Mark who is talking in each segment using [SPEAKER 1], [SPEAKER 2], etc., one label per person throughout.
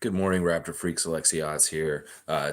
[SPEAKER 1] Good morning, Raptor Freaks. Alexios here.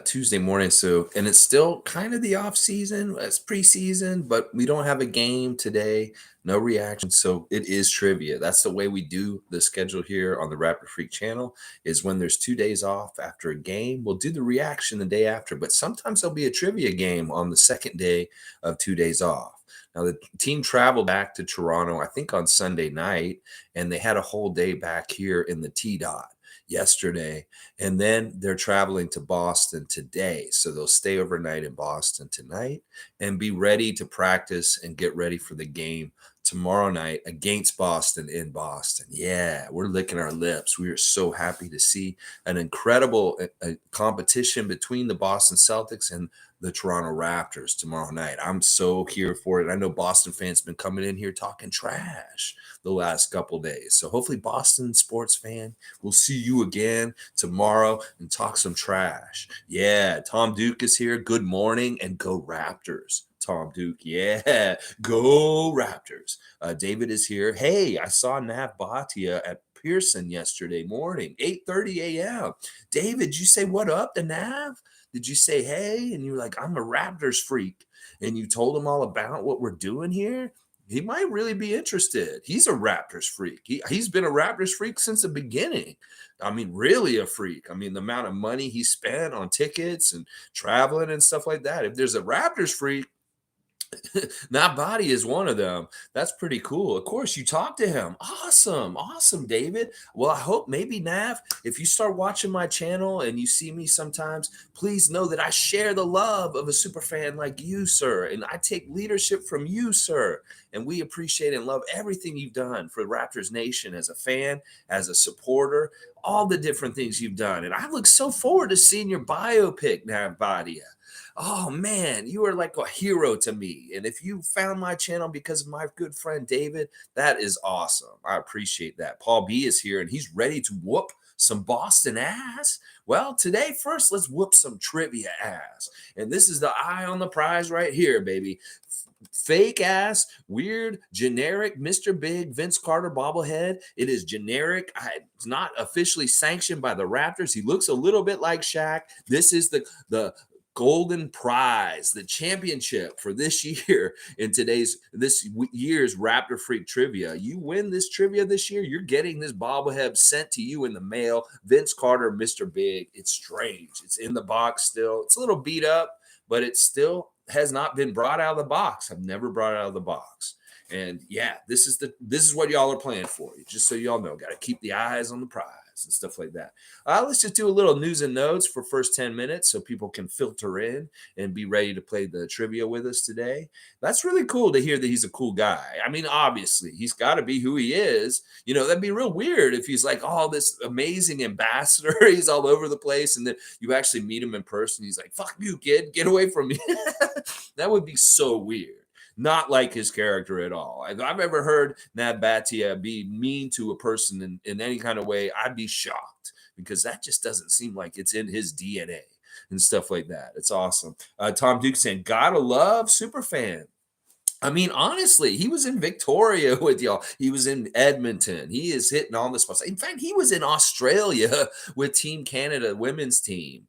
[SPEAKER 1] Tuesday morning. And it's still kind of the off season. It's preseason, but we don't have a game today. No reaction. So it is trivia. That's the way we do the schedule here on the Raptor Freak channel. Is when there's 2 days off after a game, we'll do the reaction the day after. But sometimes there'll be a trivia game on the second day of 2 days off. Now, the team traveled back to Toronto, I think on Sunday night, and they had a whole day back here in the T dot yesterday, and then they're traveling to Boston today. So they'll stay overnight in Boston tonight and be ready to practice and get ready for the game tomorrow night against Boston in Boston. Yeah, we're licking our lips. We are so happy to see an incredible competition between the Boston Celtics and the Toronto Raptors tomorrow night. I'm so here for it. I know Boston fans have been coming in here talking trash the last couple days. So hopefully, Boston sports fan, we'll see you again tomorrow and talk some trash. Yeah, Tom Duke is here. Good morning and go Raptors. Tom Duke, yeah, go Raptors. David is here. Hey, I saw Nav Bhatia at Pearson yesterday morning, 8:30 a.m. David, you say what up to Nav? Did you say hey? And you were like, I'm a Raptors freak. And you told him all about what we're doing here? He might really be interested. He's a Raptors freak. He's been a Raptors freak since the beginning. I mean, really a freak. I mean, the amount of money he spent on tickets and traveling and stuff like that. If there's a Raptors freak, Not Body is one of them. That's pretty cool. Of course, you talked to him. Awesome, David. Well, I hope maybe Nav, if you start watching my channel and you see me sometimes, please know that I share the love of a super fan like you, sir. And I take leadership from you, sir. And we appreciate and love everything you've done for Raptors Nation as a fan, as a supporter, all the different things you've done. And I look so forward to seeing your biopic, Nav Badia. Oh man, you are like a hero to me. And if you found my channel because of my good friend David, that is awesome. I appreciate that. Paul B is here and he's ready to whoop some Boston ass. Well, today, first, let's whoop some trivia ass. And this is the eye on the prize right here, baby. Fake ass, weird, generic Mr. Big Vince Carter bobblehead. It is generic. It's not officially sanctioned by the Raptors. He looks a little bit like Shaq. This is the golden prize, the championship for this year in this year's Raptor Freak Trivia. You win this trivia this year, you're getting this bobblehead sent to you in the mail. Vince Carter, Mr. Big. It's strange. It's in the box still. It's a little beat up, but it still has not been brought out of the box. I've never brought it out of the box. And yeah, this is what y'all are playing for. Just so y'all know, got to keep the eyes on the prize and stuff like that. Let's just do a little news and notes for first 10 minutes so people can filter in and be ready to play the trivia with us today. That's really cool to hear that he's a cool guy. I mean, obviously, he's got to be who he is. You know, that'd be real weird if he's like, oh, this amazing ambassador. He's all over the place. And then you actually meet him in person. He's like, fuck you, kid. Get away from me. That would be so weird. Not like his character at all. If I've ever heard Nat Bhatia be mean to a person in any kind of way, I'd be shocked because that just doesn't seem like it's in his DNA and stuff like that. It's awesome. Tom Duke saying, gotta love Superfan. I mean, honestly, he was in Victoria with y'all. He was in Edmonton. He is hitting all the spots. In fact, he was in Australia with Team Canada women's team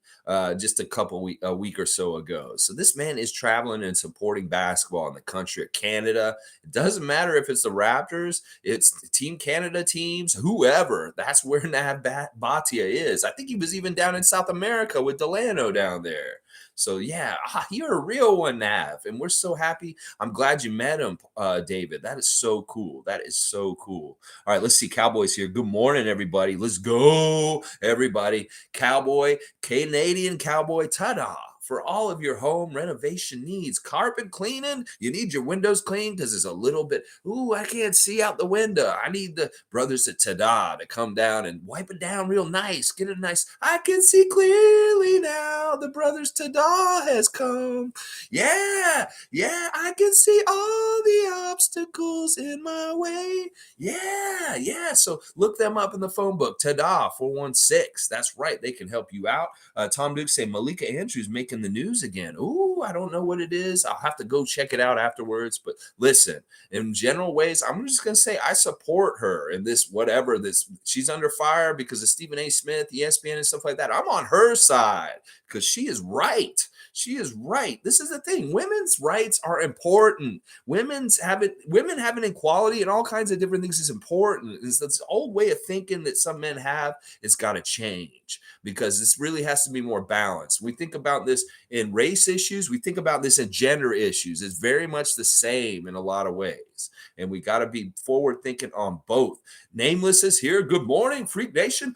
[SPEAKER 1] just a week or so ago. So this man is traveling and supporting basketball in the country of Canada. It doesn't matter if it's the Raptors, it's Team Canada teams, whoever. That's where Nav Bhatia is. I think he was even down in South America with Delano down there. So yeah, you're a real one, Nav, and we're so happy. I'm glad you met him, David. That is so cool. That is so cool. All right, let's see. Cowboys here. Good morning, everybody. Let's go, everybody. Cowboy, Canadian Cowboy, ta-da. For all of your home renovation needs, carpet cleaning, you need your windows cleaned because it's a little bit, ooh, I can't see out the window. I need the brothers at Tada to come down and wipe it down real nice. Get it nice. I can see clearly now. The brothers Tada has come. Yeah, I can see all the obstacles in my way. Yeah. So look them up in the phone book. Tada 416. That's right. They can help you out. Tom Duke say Malika Andrews making the news again. Ooh, flu. I don't know what it is. I'll have to go check it out afterwards. But listen, in general ways, I'm just gonna say I support her in this whatever this. She's under fire because of Stephen A. Smith, ESPN, and stuff like that. I'm on her side because she is right. She is right. This is the thing. Women's rights are important. Women having equality and all kinds of different things is important. It's this old way of thinking that some men have. It's got to change because this really has to be more balanced. We think about this in race issues. We think about this in gender issues. It's very much the same in a lot of ways. And we got to be forward thinking on both. Nameless is here. Good morning, Freak Nation.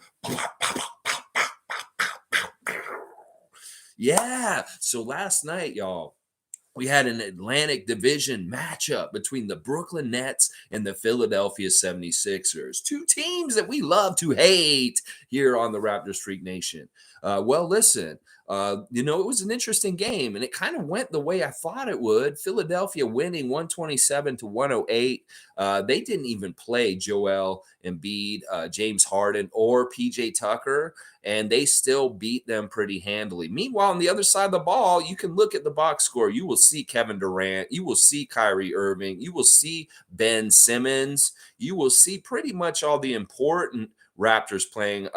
[SPEAKER 1] Yeah. So last night, y'all, we had an Atlantic Division matchup between the Brooklyn Nets and the Philadelphia 76ers, two teams that we love to hate here on the Raptors Freak Nation. Well, listen, it was an interesting game, and it kind of went the way I thought it would. Philadelphia winning 127-108. They didn't even play Joel Embiid, James Harden, or PJ Tucker, and they still beat them pretty handily. Meanwhile, on the other side of the ball, you can look at the box score. You will see Kevin Durant. You will see Kyrie Irving. You will see Ben Simmons. You will see pretty much all the important Raptors playing,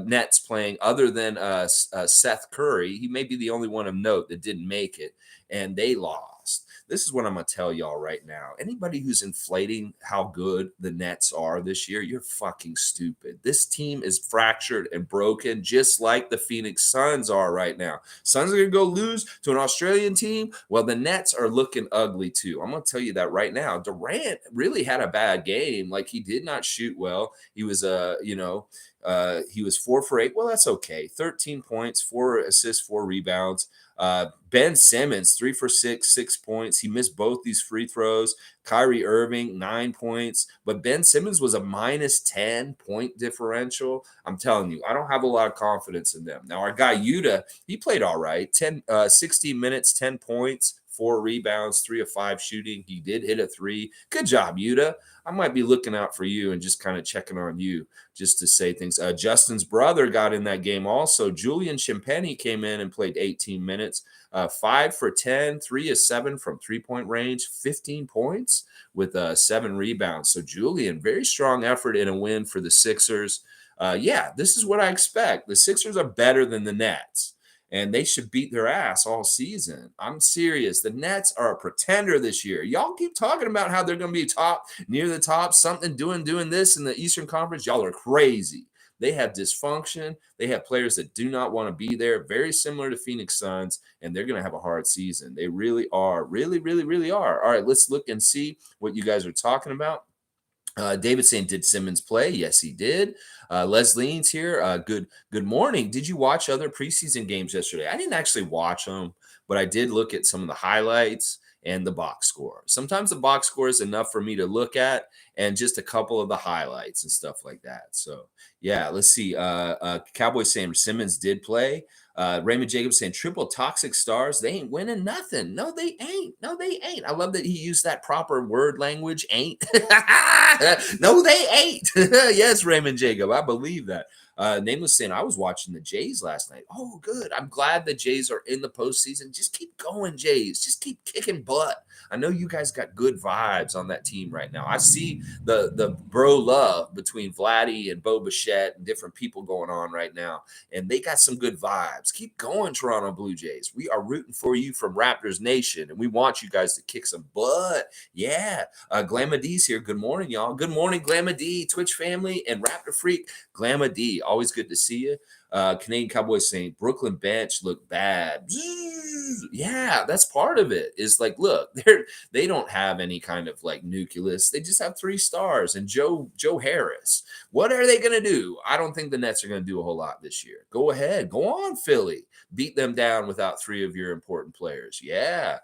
[SPEAKER 1] Nets playing, other than Seth Curry. He may be the only one of note that didn't make it, and they lost. This is what I'm going to tell y'all right now. Anybody who's inflating how good the Nets are this year, you're fucking stupid. This team is fractured and broken, just like the Phoenix Suns are right now. Suns are going to go lose to an Australian team. Well, the Nets are looking ugly too. I'm going to tell you that right now. Durant really had a bad game. Like, he did not shoot well. He was, he was 4 for 8. Well, that's okay. 13 points, 4 assists, 4 rebounds. Ben Simmons, 3 for 6, 6 points. He missed both these free throws. Kyrie Irving, 9 points. But Ben Simmons was a minus 10 point differential. I'm telling you, I don't have a lot of confidence in them. Now, our guy Yuta, he played all right. 16 minutes, 10 points, 4 rebounds, 3 of 5 shooting. He did hit a 3. Good job, Yuta. I might be looking out for you and just kind of checking on you just to say things. Justin's brother got in that game also. Julian Champagny came in and played 18 minutes, 5 for 10, 3 of 7 from three-point range, 15 points with 7 rebounds. So Julian, very strong effort in a win for the Sixers. This is what I expect. The Sixers are better than the Nets, and they should beat their ass all season. I'm serious. The Nets are a pretender this year. Y'all keep talking about how they're going to be top, near the top, something doing this in the Eastern Conference. Y'all are crazy. They have dysfunction. They have players that do not want to be there, very similar to Phoenix Suns, and they're going to have a hard season. They really are. Really, really, really are. All right, let's look and see what you guys are talking about. David saying, did Simmons play? Yes, he did. Leslie's here. Good morning. Did you watch other preseason games yesterday? I didn't actually watch them, but I did look at some of the highlights and the box score. Sometimes the box score is enough for me to look at, and just a couple of the highlights and stuff like that. So, yeah, let's see. Cowboys saying Simmons did play. Raymond Jacobs saying triple toxic stars. They ain't winning nothing. No, they ain't. I love that he used that proper word language. Ain't. No, they ain't. Yes, Raymond Jacob. I believe that. Nameless saying, I was watching the Jays last night. Oh, good. I'm glad the Jays are in the postseason. Just keep going, Jays. Just keep kicking butt. I know you guys got good vibes on that team right now. I see the bro love between Vladdy and Bo Bichette and different people going on right now, and they got some good vibes. Keep going, Toronto Blue Jays. We are rooting for you from Raptors Nation, and we want you guys to kick some butt. Yeah. Glamma D's here. Good morning, y'all. Good morning, Glamma D, Twitch family, and Raptor Freak. Glamma D, always good to see you. Canadian Cowboys saying Brooklyn bench look bad. Yeah, that's part of it. Is like, look, they don't have any kind of like nucleus. They just have 3 stars and Joe Harris. What are they going to do? I don't think the Nets are going to do a whole lot this year. Go ahead. Go on, Philly. Beat them down without 3 of your important players. Yeah.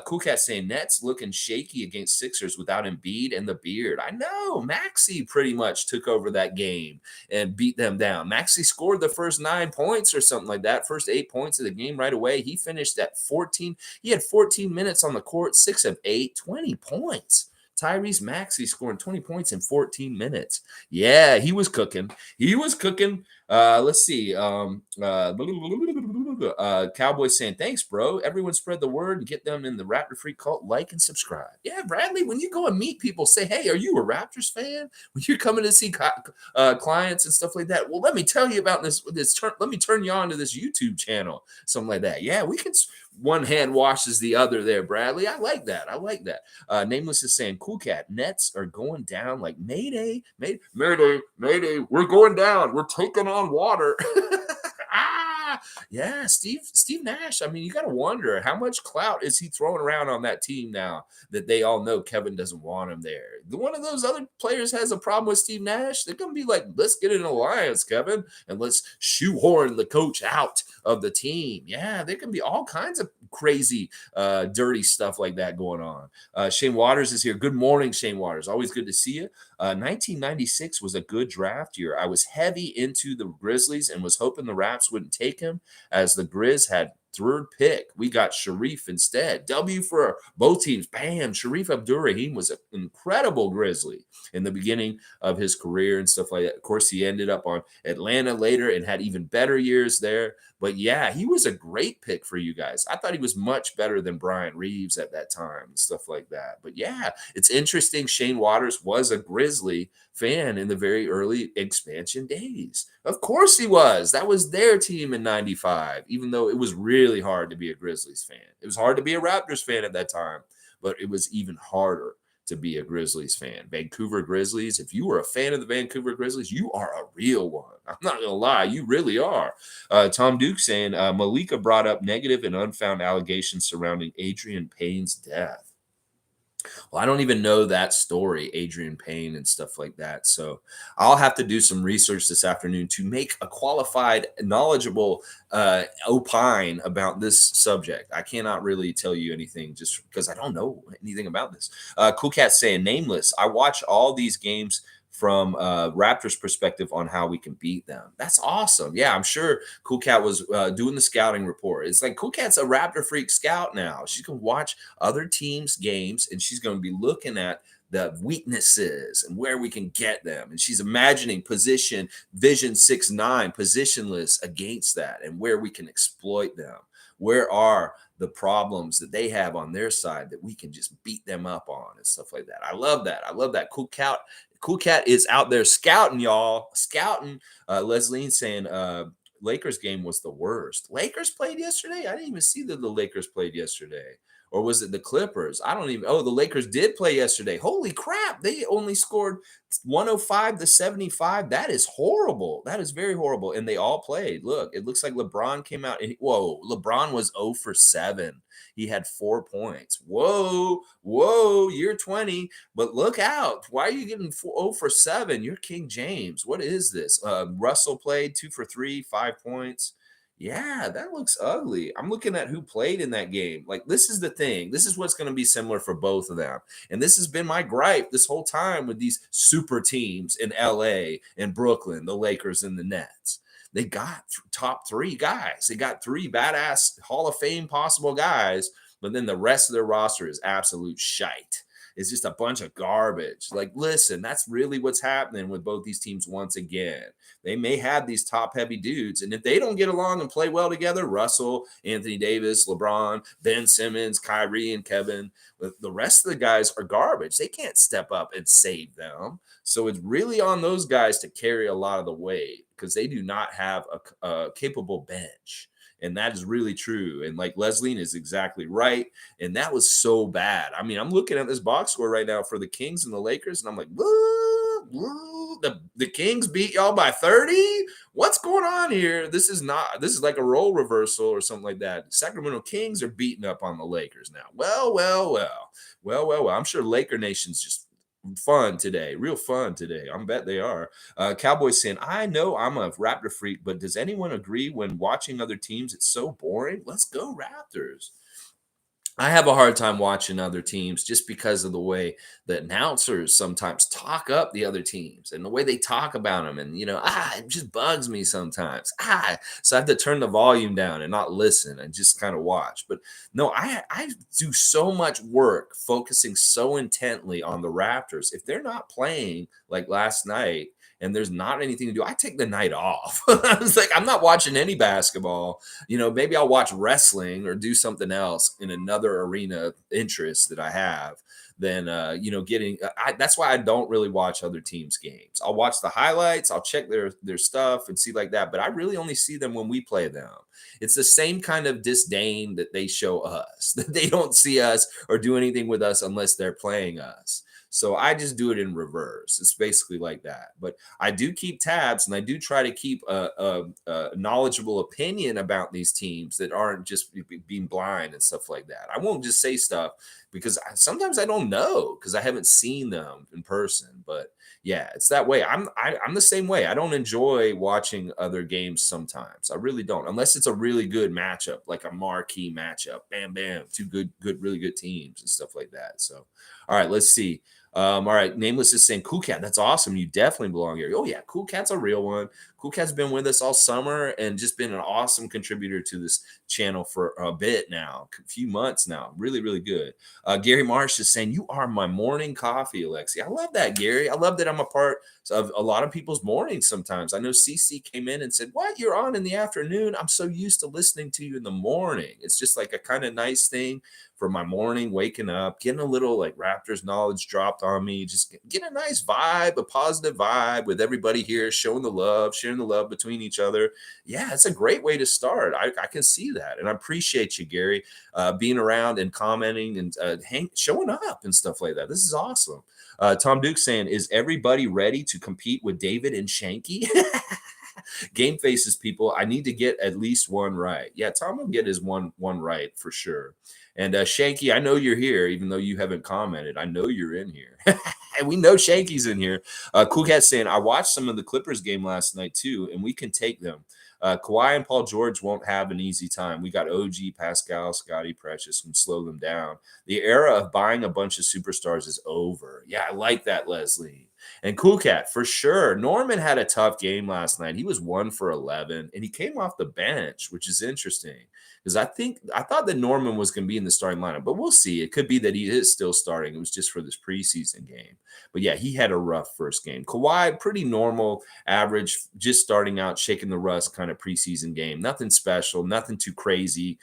[SPEAKER 1] Cool Cat saying Nets looking shaky against Sixers without Embiid and the beard. I know. Maxey pretty much took over that game and beat them down. Maxey scored the first 9 points or something like that. First 8 points of the game right away. He finished at 14. He had 14 minutes on the court, 6 of 8, 20 points. Tyrese Maxey scoring 20 points in 14 minutes. Yeah, he was cooking. Let's see. Cowboys saying, thanks, bro. Everyone spread the word and get them in the Raptor Freak cult. Like and subscribe. Yeah, Bradley, when you go and meet people, say, hey, are you a Raptors fan? When you're coming to see clients and stuff like that, well, let me tell you about this. Let me turn you on to this YouTube channel, something like that. Yeah, we can. One hand washes the other there, Bradley. I like that. I like that. Nameless is saying, cool cat, Nets are going down like Mayday, Mayday, Mayday. We're going down. We're taking on water. Yeah, Steve Nash. I mean, you got to wonder how much clout is he throwing around on that team now that they all know Kevin doesn't want him there. One of those other players has a problem with Steve Nash. They're going to be like, let's get an alliance, Kevin, and let's shoehorn the coach out of the team. Yeah, there can be all kinds of crazy, dirty stuff like that going on. Shane Waters is here. Good morning, Shane Waters. Always good to see you. 1996 was a good draft year. I was heavy into the Grizzlies and was hoping the Raps wouldn't take him as the Grizz had third pick. We got Sharif instead. W for both teams. Bam. Sharif Abdur-Rahim was an incredible Grizzly in the beginning of his career and stuff like that. Of course, he ended up on Atlanta later and had even better years there. But yeah, he was a great pick for you guys. I thought he was much better than Brian Reeves at that time and stuff like that. But yeah, it's interesting. Shane Waters was a Grizzly fan in the very early expansion days. Of course he was. That was their team in 95, even though it was really hard to be a Grizzlies fan. It was hard to be a Raptors fan at that time, but it was even harder to be a Grizzlies fan. Vancouver Grizzlies, if you were a fan of the Vancouver Grizzlies, you are a real one. I'm not going to lie, you really are. Tom Duke saying, Malika brought up negative and unfound allegations surrounding Adrian Payne's death. Well, I don't even know that story, Adrian Payne and stuff like that. So I'll have to do some research this afternoon to make a qualified, knowledgeable opine about this subject. I cannot really tell you anything just because I don't know anything about this. Cool Cat saying, nameless. I watch all these games from Raptors perspective on how we can beat them. That's awesome. Yeah, I'm sure Cool Cat was doing the scouting report. It's like Cool Cat's a Raptor Freak scout now. She's going to watch other teams' games, and she's going to be looking at the weaknesses and where we can get them. And she's imagining position, vision 6-9, positionless against that and where we can exploit them. Where are the problems that they have on their side that we can just beat them up on and stuff like that. I love that. I love that. Cool Cat is out there scouting, y'all. Scouting. Leslie saying Lakers game was the worst. Lakers played yesterday? I didn't even see that the Lakers played yesterday. Or was it the Clippers? I don't even. Oh, the Lakers did play yesterday. Holy crap. They only scored 105-75. That is horrible. That is very horrible. And they all played. Look, it looks like LeBron came out. And whoa, LeBron was 0 for 7. He had 4 points. Whoa, year 20. But look out. Why are you getting 0 for 7? You're King James. What is this? Russell played 2 for 3, 5 points. Yeah, that looks ugly. I'm looking at who played in that game. Like, this is the thing. This is what's going to be similar for both of them. And this has been my gripe this whole time with these super teams in LA and Brooklyn, the Lakers and the Nets. They got top 3 guys. They got 3 badass Hall of Fame possible guys, but then the rest of their roster is absolute shite. It's just a bunch of garbage. Like, listen, that's really what's happening with both these teams once again. They may have these top-heavy dudes, and if they don't get along and play well together, Russell, Anthony Davis, LeBron, Ben Simmons, Kyrie, and Kevin, the rest of the guys are garbage. They can't step up and save them. So it's really on those guys to carry a lot of the weight because they do not have a capable bench. And that is really true. And like Leslie is exactly right. And that was so bad. I mean, I'm looking at this box score right now for the Kings and the Lakers, and I'm like, woo, the Kings beat y'all by 30? What's going on here? This is like a role reversal or something like that. Sacramento Kings are beating up on the Lakers now. Well. I'm sure Laker Nation's just fun today, real fun today. I bet they are. Cowboys saying, I know I'm a Raptor freak, but does anyone agree when watching other teams, it's so boring? Let's go Raptors. I have a hard time watching other teams just because of the way the announcers sometimes talk up the other teams and the way they talk about them. And, it just bugs me sometimes. So I have to turn the volume down and not listen and just kind of watch. But no, I do so much work focusing so intently on the Raptors. If they're not playing like last night, and there's not anything to do, I take the night off. I was like, I'm not watching any basketball. Maybe I'll watch wrestling or do something else in another arena interest that I have than getting. That's why I don't really watch other teams' games. I'll watch the highlights, I'll check their stuff and see like that, but I really only see them when we play them. It's the same kind of disdain that they show us, that they don't see us or do anything with us unless they're playing us. So I just do it in reverse. It's basically like that. But I do keep tabs and I do try to keep a knowledgeable opinion about these teams that aren't just being blind and stuff like that. I won't just say stuff because sometimes I don't know because I haven't seen them in person. But yeah, it's that way. I'm the same way. I don't enjoy watching other games sometimes. I really don't, unless it's a really good matchup, like a marquee matchup. Bam, bam, two really good teams and stuff like that. So, all right, let's see. All right, Nameless is saying, Cool Cat, that's awesome. You definitely belong here. Oh, yeah, Cool Cat's a real one. Cool Cat's been with us all summer and just been an awesome contributor to this channel for a bit now, a few months now. Really, really good. Gary Marsh is saying, you are my morning coffee, Alexi. I love that, Gary. I love that I'm a part of a lot of people's mornings sometimes. I know CC came in and said, what, you're on in the afternoon? I'm so used to listening to you in the morning. It's just like a kind of nice thing for my morning, waking up, getting a little like Raptors knowledge dropped on me, just get a nice vibe, a positive vibe with everybody here, showing the love, sharing the love between each other. Yeah, it's a great way to start. I can see that. And I appreciate you, Gary, being around and commenting and showing up and stuff like that. This is awesome. Tom Duke saying, is everybody ready to compete with David and Shanky? Game faces, people. I need to get at least one right. Yeah, Tom will get his one right for sure. And Shanky, I know you're here, even though you haven't commented. I know you're in here. And we know Shanky's in here. Cool Cat saying, I watched some of the Clippers game last night too, and we can take them. Kawhi and Paul George won't have an easy time. We got OG, Pascal, Scotty, Precious, and slow them down. The era of buying a bunch of superstars is over. Yeah, I like that, Leslie. And Cool Cat, for sure. Norman had a tough game last night. He was 1 for 11, and he came off the bench, which is interesting because I thought that Norman was going to be in the starting lineup, but we'll see. It could be that he is still starting. It was just for this preseason game. But yeah, he had a rough first game. Kawhi, pretty normal, average, just starting out, shaking the rust kind of preseason game. Nothing special, nothing too crazy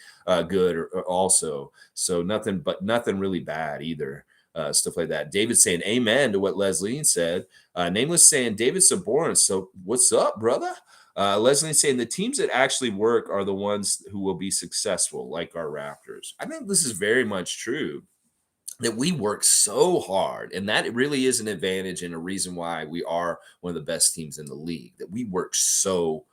[SPEAKER 1] good or also. So nothing really bad either. Stuff like that. David saying amen to what Leslie said. Nameless saying David Sabonis. So what's up, brother? Leslie saying the teams that actually work are the ones who will be successful, like our Raptors. I think this is very much true that we work so hard, and that really is an advantage and a reason why we are one of the best teams in the league, that we work so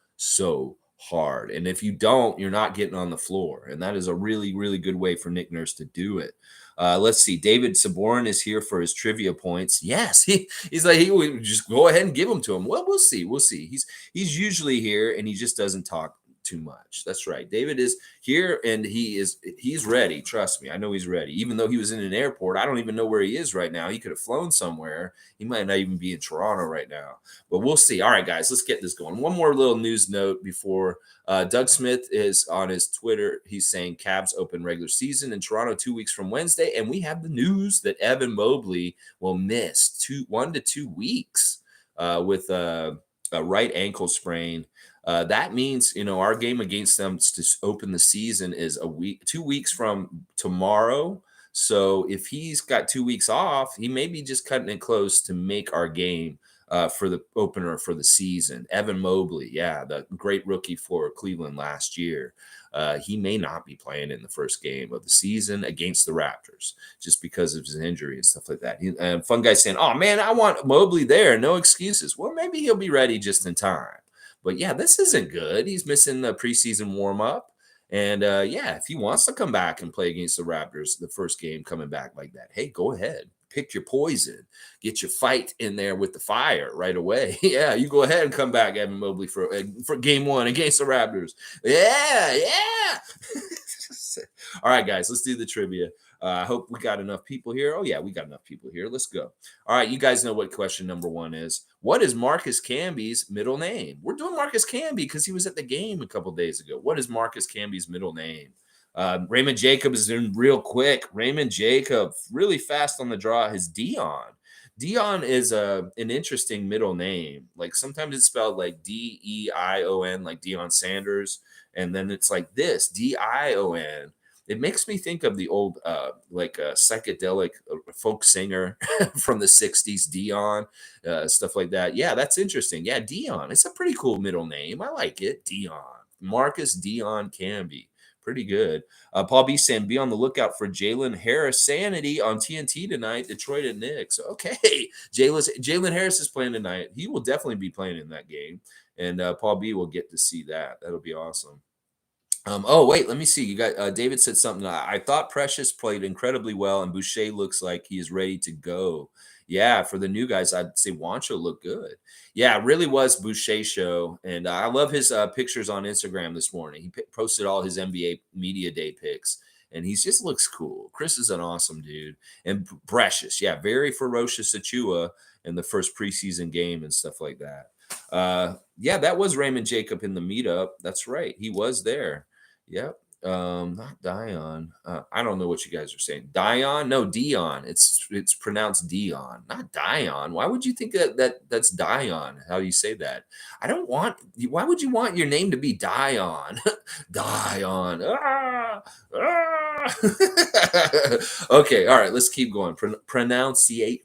[SPEAKER 1] hard. And if you don't, you're not getting on the floor. And that is a really, really good way for Nick Nurse to do it. Let's see. David Saborin is here for his trivia points. Yes, he's like, he would just go ahead and give them to him. Well, we'll see. We'll see. He's usually here and he just doesn't talk too much. That's right. David is here and he's ready. Trust me. I know he's ready. Even though he was in an airport, I don't even know where he is right now. He could have flown somewhere. He might not even be in Toronto right now, but we'll see. All right, guys, let's get this going. One more little news note before Doug Smith is on his Twitter. He's saying Cavs open regular season in Toronto 2 weeks from Wednesday. And we have the news that Evan Mobley will miss 1 to 2 weeks with a right ankle sprain. That means, our game against them to open the season is 2 weeks from tomorrow. So if he's got 2 weeks off, he may be just cutting it close to make our game for the opener for the season. Evan Mobley, yeah, the great rookie for Cleveland last year. He may not be playing in the first game of the season against the Raptors just because of his injury and stuff like that. And Fun Guy saying, oh, man, I want Mobley there. No excuses. Well, maybe he'll be ready just in time. But yeah, this isn't good. He's missing the preseason warm-up. And yeah, if he wants to come back and play against the Raptors, the first game coming back like that, hey, go ahead. Pick your poison. Get your fight in there with the fire right away. Yeah, you go ahead and come back, Evan Mobley, for game 1 against the Raptors. Yeah. All right, guys, let's do the trivia. I hope we got enough people here. Oh, yeah, we got enough people here. Let's go. All right, you guys know what question number 1 is. What is Marcus Camby's middle name? We're doing Marcus Camby because he was at the game a couple days ago. What is Marcus Camby's middle name? Raymond Jacob is in real quick. Raymond Jacob, really fast on the draw, his DION. Dion is an interesting middle name. Like sometimes it's spelled like Deion, like Deion Sanders, and then it's like this Dion. It makes me think of the old like psychedelic folk singer from the 60s, Dion, stuff like that. Yeah, that's interesting. Yeah, Dion. It's a pretty cool middle name. I like it. Dion. Marcus Dion Camby. Pretty good. Paul B saying, be on the lookout for Jalen Harris sanity on TNT tonight, Detroit and Knicks. Okay. Jalen Harris is playing tonight. He will definitely be playing in that game. And Paul B will get to see that. That'll be awesome. Oh wait, let me see. You got David said something. I thought Precious played incredibly well, and Boucher looks like he is ready to go. Yeah, for the new guys, I'd say Wancho looked good. Yeah, it really was Boucher show, and I love his pictures on Instagram this morning. He posted all his NBA media day pics, and he just looks cool. Chris is an awesome dude, and Precious, yeah, very ferocious Achua in the first preseason game and stuff like that. Yeah, that was Raymond Jacob in the meetup. That's right, he was there. Yep. Not Dion. I don't know what you guys are saying. Dion? No, Dion. It's pronounced Dion, not Dion. Why would you think that's Dion? How do you say that? I don't want. Why would you want your name to be Dion? Dion. Okay. All right. Let's keep going. Pronunciation.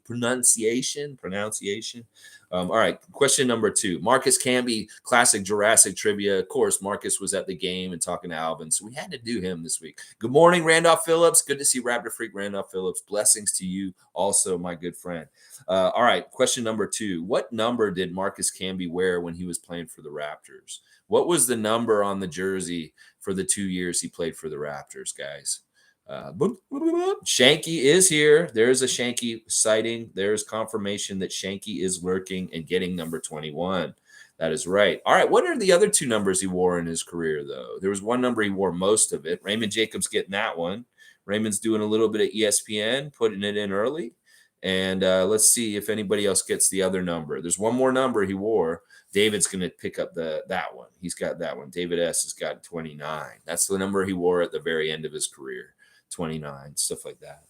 [SPEAKER 1] All right, question number 2. Marcus Camby, Classic Jurassic Trivia. Of course, Marcus was at the game and talking to Alvin, so we had to do him this week. Good morning, Randolph Phillips. Good to see Raptorfreak Randolph Phillips. Blessings to you also, my good friend. All right, question number 2. What number did Marcus Camby wear when he was playing for the Raptors? What was the number on the jersey for the 2 years he played for the Raptors, guys? Shanky is here. There's a Shanky sighting. There's confirmation that Shanky is lurking and getting number 21. That is right. All right. What are the other 2 numbers he wore in his career, though? There was one number he wore most of it. Raymond Jacobs getting that one. Raymond's doing a little bit of ESPN, putting it in early. And let's see if anybody else gets the other number. There's one more number he wore. David's going to pick up that one. He's got that one. David S. has got 29. That's the number he wore at the very end of his career. 29, stuff like that.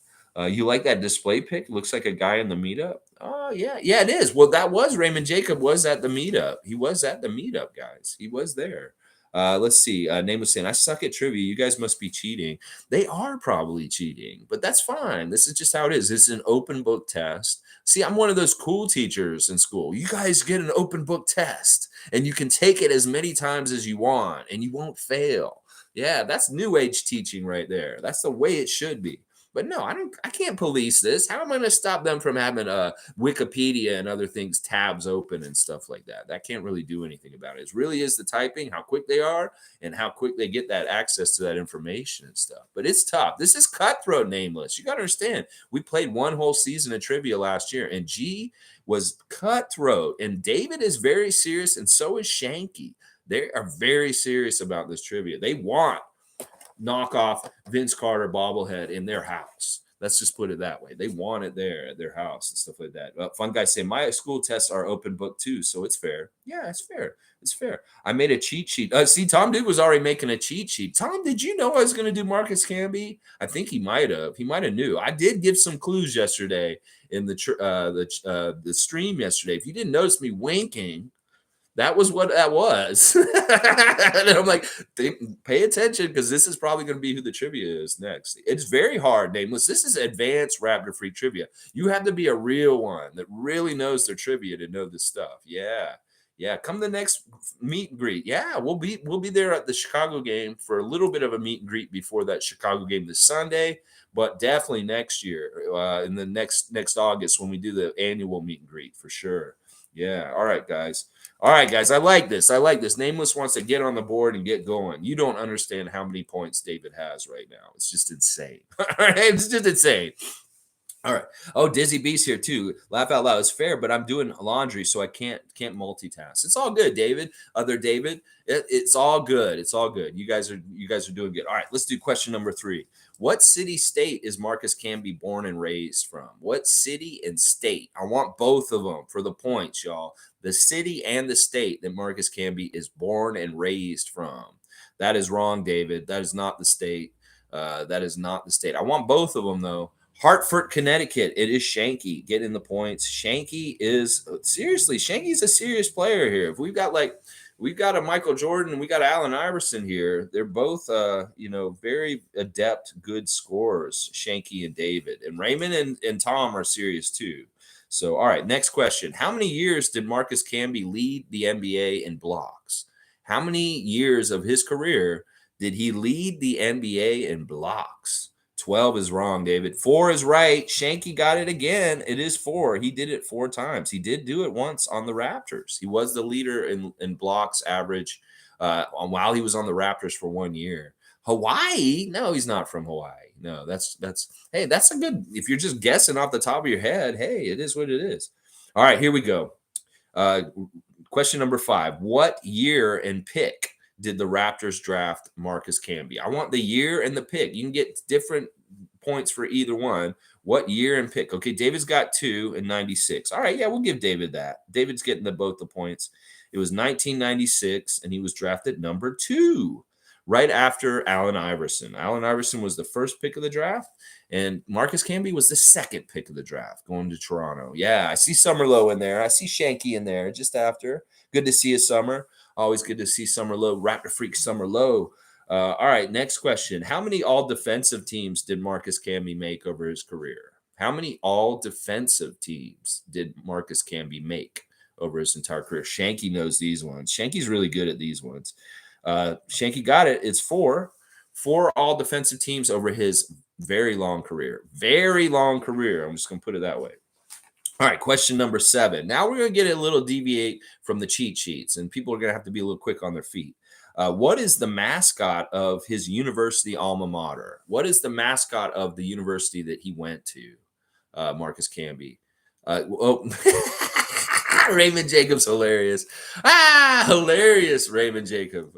[SPEAKER 1] You like that display pic? Looks like a guy in the meetup. Oh, yeah. Yeah, it is. Well, that was Raymond Jacob was at the meetup. He was at the meetup, guys. He was there. Let's see. Name was saying, I suck at trivia. You guys must be cheating. They are probably cheating, but that's fine. This is just how it is. It's an open book test. See, I'm one of those cool teachers in school. You guys get an open book test, and you can take it as many times as you want, and you won't fail. Yeah, that's new age teaching right there. That's the way it should be. But no, I can't police this. How am I going to stop them from having Wikipedia and other things tabs open and stuff like that? That can't really do anything about it. It really is the typing, how quick they are, and how quick they get that access to that information and stuff. But it's tough. This is cutthroat nameless. You got to understand. We played one whole season of trivia last year, and G was cutthroat. And David is very serious, and so is Shanky. They are very serious about this trivia. They want knockoff Vince Carter bobblehead in their house. Let's just put it that way. They want it there at their house and stuff like that. Fun guy saying, my school tests are open book too, so it's fair. Yeah, it's fair. It's fair. I made a cheat sheet. See, Tom Dude was already making a cheat sheet. Tom, did you know I was going to do Marcus Camby? I think he might have. He might have knew. I did give some clues yesterday in the stream yesterday. If you didn't notice me winking, that was what that was. And I'm like, pay attention because this is probably going to be who the trivia is next. It's very hard, Nameless. This is advanced Raptorfreak trivia. You have to be a real one that really knows their trivia to know this stuff. Yeah. Yeah. Come the next meet and greet. Yeah, we'll be there at the Chicago game for a little bit of a meet and greet before that Chicago game this Sunday, but definitely next year, in the next August when we do the annual meet and greet for sure. Yeah. All right, guys. I like this. Nameless wants to get on the board and get going. You don't understand how many points David has right now. It's just insane. All right, it's just insane. All right. Oh, Dizzy B's here too. Laugh out loud. It's fair, but I'm doing laundry, so I can't multitask. It's all good, David. Other David. It's all good. It's all good. You guys are doing good. All right. Let's do question number 3. What city state is Marcus Camby born and raised from? What city and state? I want both of them for the points, y'all. The city and the state that Marcus Camby is born and raised from. That is wrong, David. That is not the state. That is not the state. I want both of them though. Hartford, Connecticut. It is Shanky getting the points. Shanky is seriously, Shanky's a serious player here. If we've got a Michael Jordan and we got Allen Iverson here. They're both very adept, good scorers, Shanky and David. And Raymond and Tom are serious too. So all right, next question. How many years did Marcus Camby lead the NBA in blocks? How many years of his career did he lead the NBA in blocks? 12 is wrong, David. 4 is right. Shanky got it again. It is 4. He did it 4 times. He did do it once on the Raptors. He was the leader in blocks average while he was on the Raptors for 1 year. Hawaii? No, he's not from Hawaii. No, that's hey, that's a good, if you're just guessing off the top of your head, hey, it is what it is. All right, here we go. Question number 5. What year and pick did the Raptors draft Marcus Camby? I want the year and the pick. You can get different points for either one. What year and pick? Okay, David's got 2 and 96. All right, yeah, we'll give David that. David's getting both the points. It was 1996, and he was drafted number 2, right after Allen Iverson. Allen Iverson was the first pick of the draft, and Marcus Camby was the second pick of the draft, going to Toronto. Yeah, I see Summerlow in there. I see Shanky in there just after. Good to see you, Summer. Always good to see Summer Low, Raptorfreak Summer Low. All right, next question. How many all-defensive teams did Marcus Camby make over his career? How many all-defensive teams did Marcus Camby make over his entire career? Shanky knows these ones. Shanky's really good at these ones. Shanky got it. It's 4. 4 all-defensive teams over his very long career. Very long career. I'm just going to put it that way. All right, question number 7. Now we're going to get a little deviate from the cheat sheets, and people are going to have to be a little quick on their feet. What is the mascot of his university alma mater? What is the mascot of the university that he went to, Marcus Camby? Raymond Jacobs, hilarious. Hilarious, Raymond Jacob.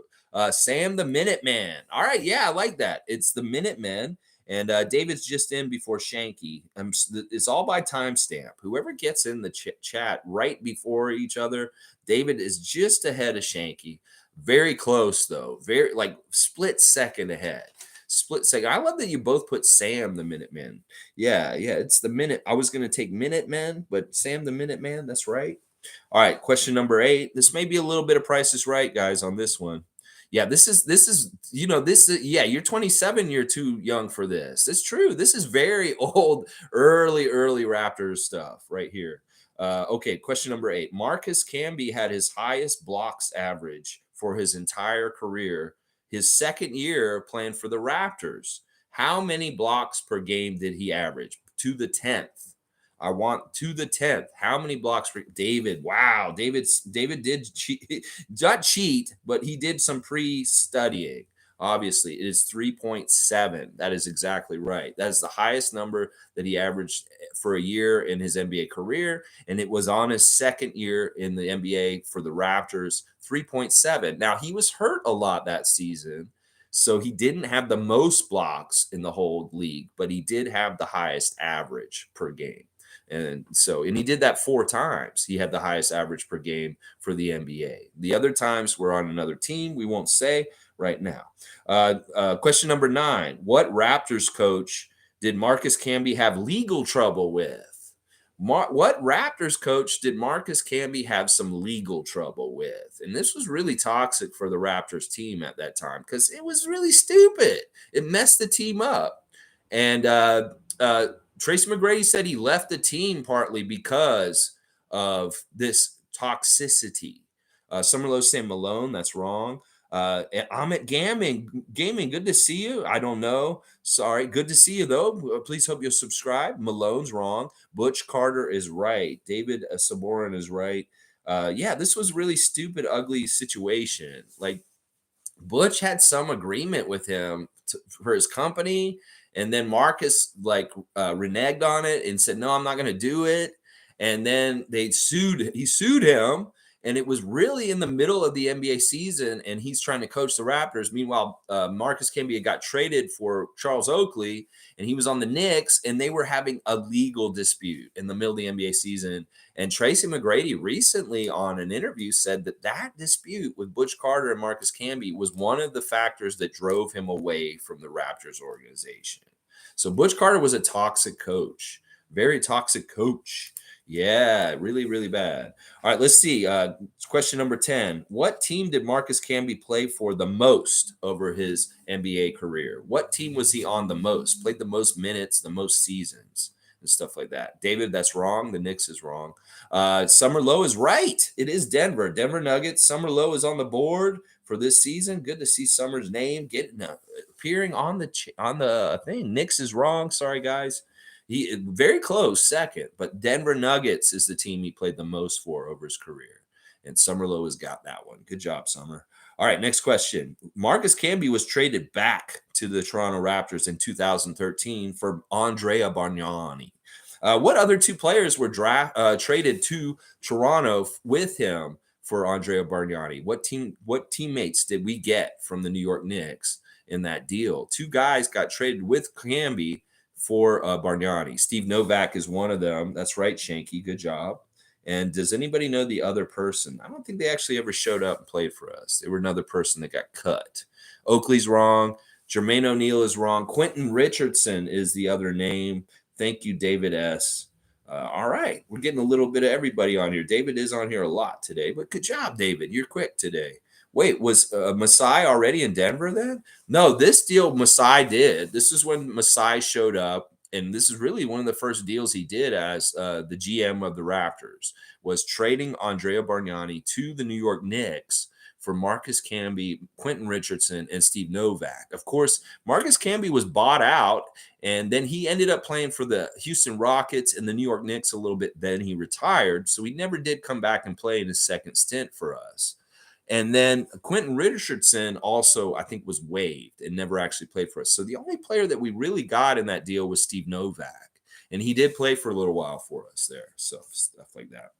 [SPEAKER 1] Sam the Minuteman. All right, yeah, I like that. It's the Minuteman. And David's just in before Shanky. It's all by timestamp. Whoever gets in the chat right before each other, David is just ahead of Shanky. Very close, though. Very, like, split second ahead. Split second. I love that you both put Sam the Minuteman. Yeah, it's the Minute. I was going to take Minutemen, but Sam the Minuteman, that's right. All right, question number 8. This may be a little bit of Price is Right, guys, on this one. Yeah, this is you're 27, you're too young for this. It's true. This is very old, early Raptors stuff right here. Okay, question number 8. Marcus Camby had his highest blocks average for his entire career, his second year playing for the Raptors. How many blocks per game did he average? To the 10th. I want to the 10th. How many blocks for David? Wow. David did cheat, not cheat, but he did some pre-studying. Obviously, it is 3.7. That is exactly right. That is the highest number that he averaged for a year in his NBA career. And it was on his second year in the NBA for the Raptors, 3.7. Now, he was hurt a lot that season, so he didn't have the most blocks in the whole league, but he did have the highest average per game. And he did that 4 times. He had the highest average per game for the NBA. The other times were on another team. We won't say right now. Question number 9. What Raptors coach did Marcus Camby have legal trouble with? What Raptors coach did Marcus Camby have some legal trouble with? And this was really toxic for the Raptors team at that time because it was really stupid. It messed the team up. And Tracy McGrady said he left the team partly because of this toxicity. Summerlow saying Malone, that's wrong. Amit Gaming, good to see you. I don't know. Sorry. Good to see you, though. Please hope you'll subscribe. Malone's wrong. Butch Carter is right. David Saborin is right. This was really stupid, ugly situation. Like, Butch had some agreement with him for his company, and then Marcus reneged on it and said, no, I'm not going to do it. And then he sued him, and it was really in the middle of the NBA season, and he's trying to coach the Raptors. Meanwhile, Marcus Camby got traded for Charles Oakley, and he was on the Knicks, and they were having a legal dispute in the middle of the NBA season. And Tracy McGrady recently on an interview said that dispute with Butch Carter and Marcus Camby was one of the factors that drove him away from the Raptors organization. So Butch Carter was a toxic coach, very toxic coach. Yeah, really, really bad. All right, let's see. Question number 10. What team did Marcus Camby play for the most over his NBA career? What team was he on the most? Played the most minutes, the most seasons, and stuff like that. David, that's wrong. The Knicks is wrong. Summer Low is right. It is Denver. Denver Nuggets. Summer Low is on the board for this season. Good to see Summer's name appearing on the thing. Knicks is wrong. Sorry, guys. He very close second, but Denver Nuggets is the team he played the most for over his career. And Summerlow has got that one. Good job, Summer. All right, next question. Marcus Camby was traded back to the Toronto Raptors in 2013 for Andrea Bargnani. What other two players were traded to Toronto with him for Andrea Bargnani? What teammates did we get from the New York Knicks in that deal? Two guys got traded with Camby for Bargnani. Steve Novak is one of them. That's right, Shanky. Good job. And does anybody know the other person? I don't think they actually ever showed up and played for us. They were another person that got cut. Oakley's wrong. Jermaine O'Neal is wrong. Quentin Richardson is the other name. Thank you, David S. All right. We're getting a little bit of everybody on here. David is on here a lot today, but good job, David. You're quick today. Wait, was Masai already in Denver then? No, this deal Masai did. This is when Masai showed up, and this is really one of the first deals he did as the GM of the Raptors, was trading Andrea Bargnani to the New York Knicks for Marcus Camby, Quentin Richardson, and Steve Novak. Of course, Marcus Camby was bought out, and then he ended up playing for the Houston Rockets and the New York Knicks a little bit. Then he retired, so he never did come back and play in his second stint for us. And then Quentin Richardson also, I think, was waived and never actually played for us. So the only player that we really got in that deal was Steve Novak. And he did play for a little while for us there. So stuff like that.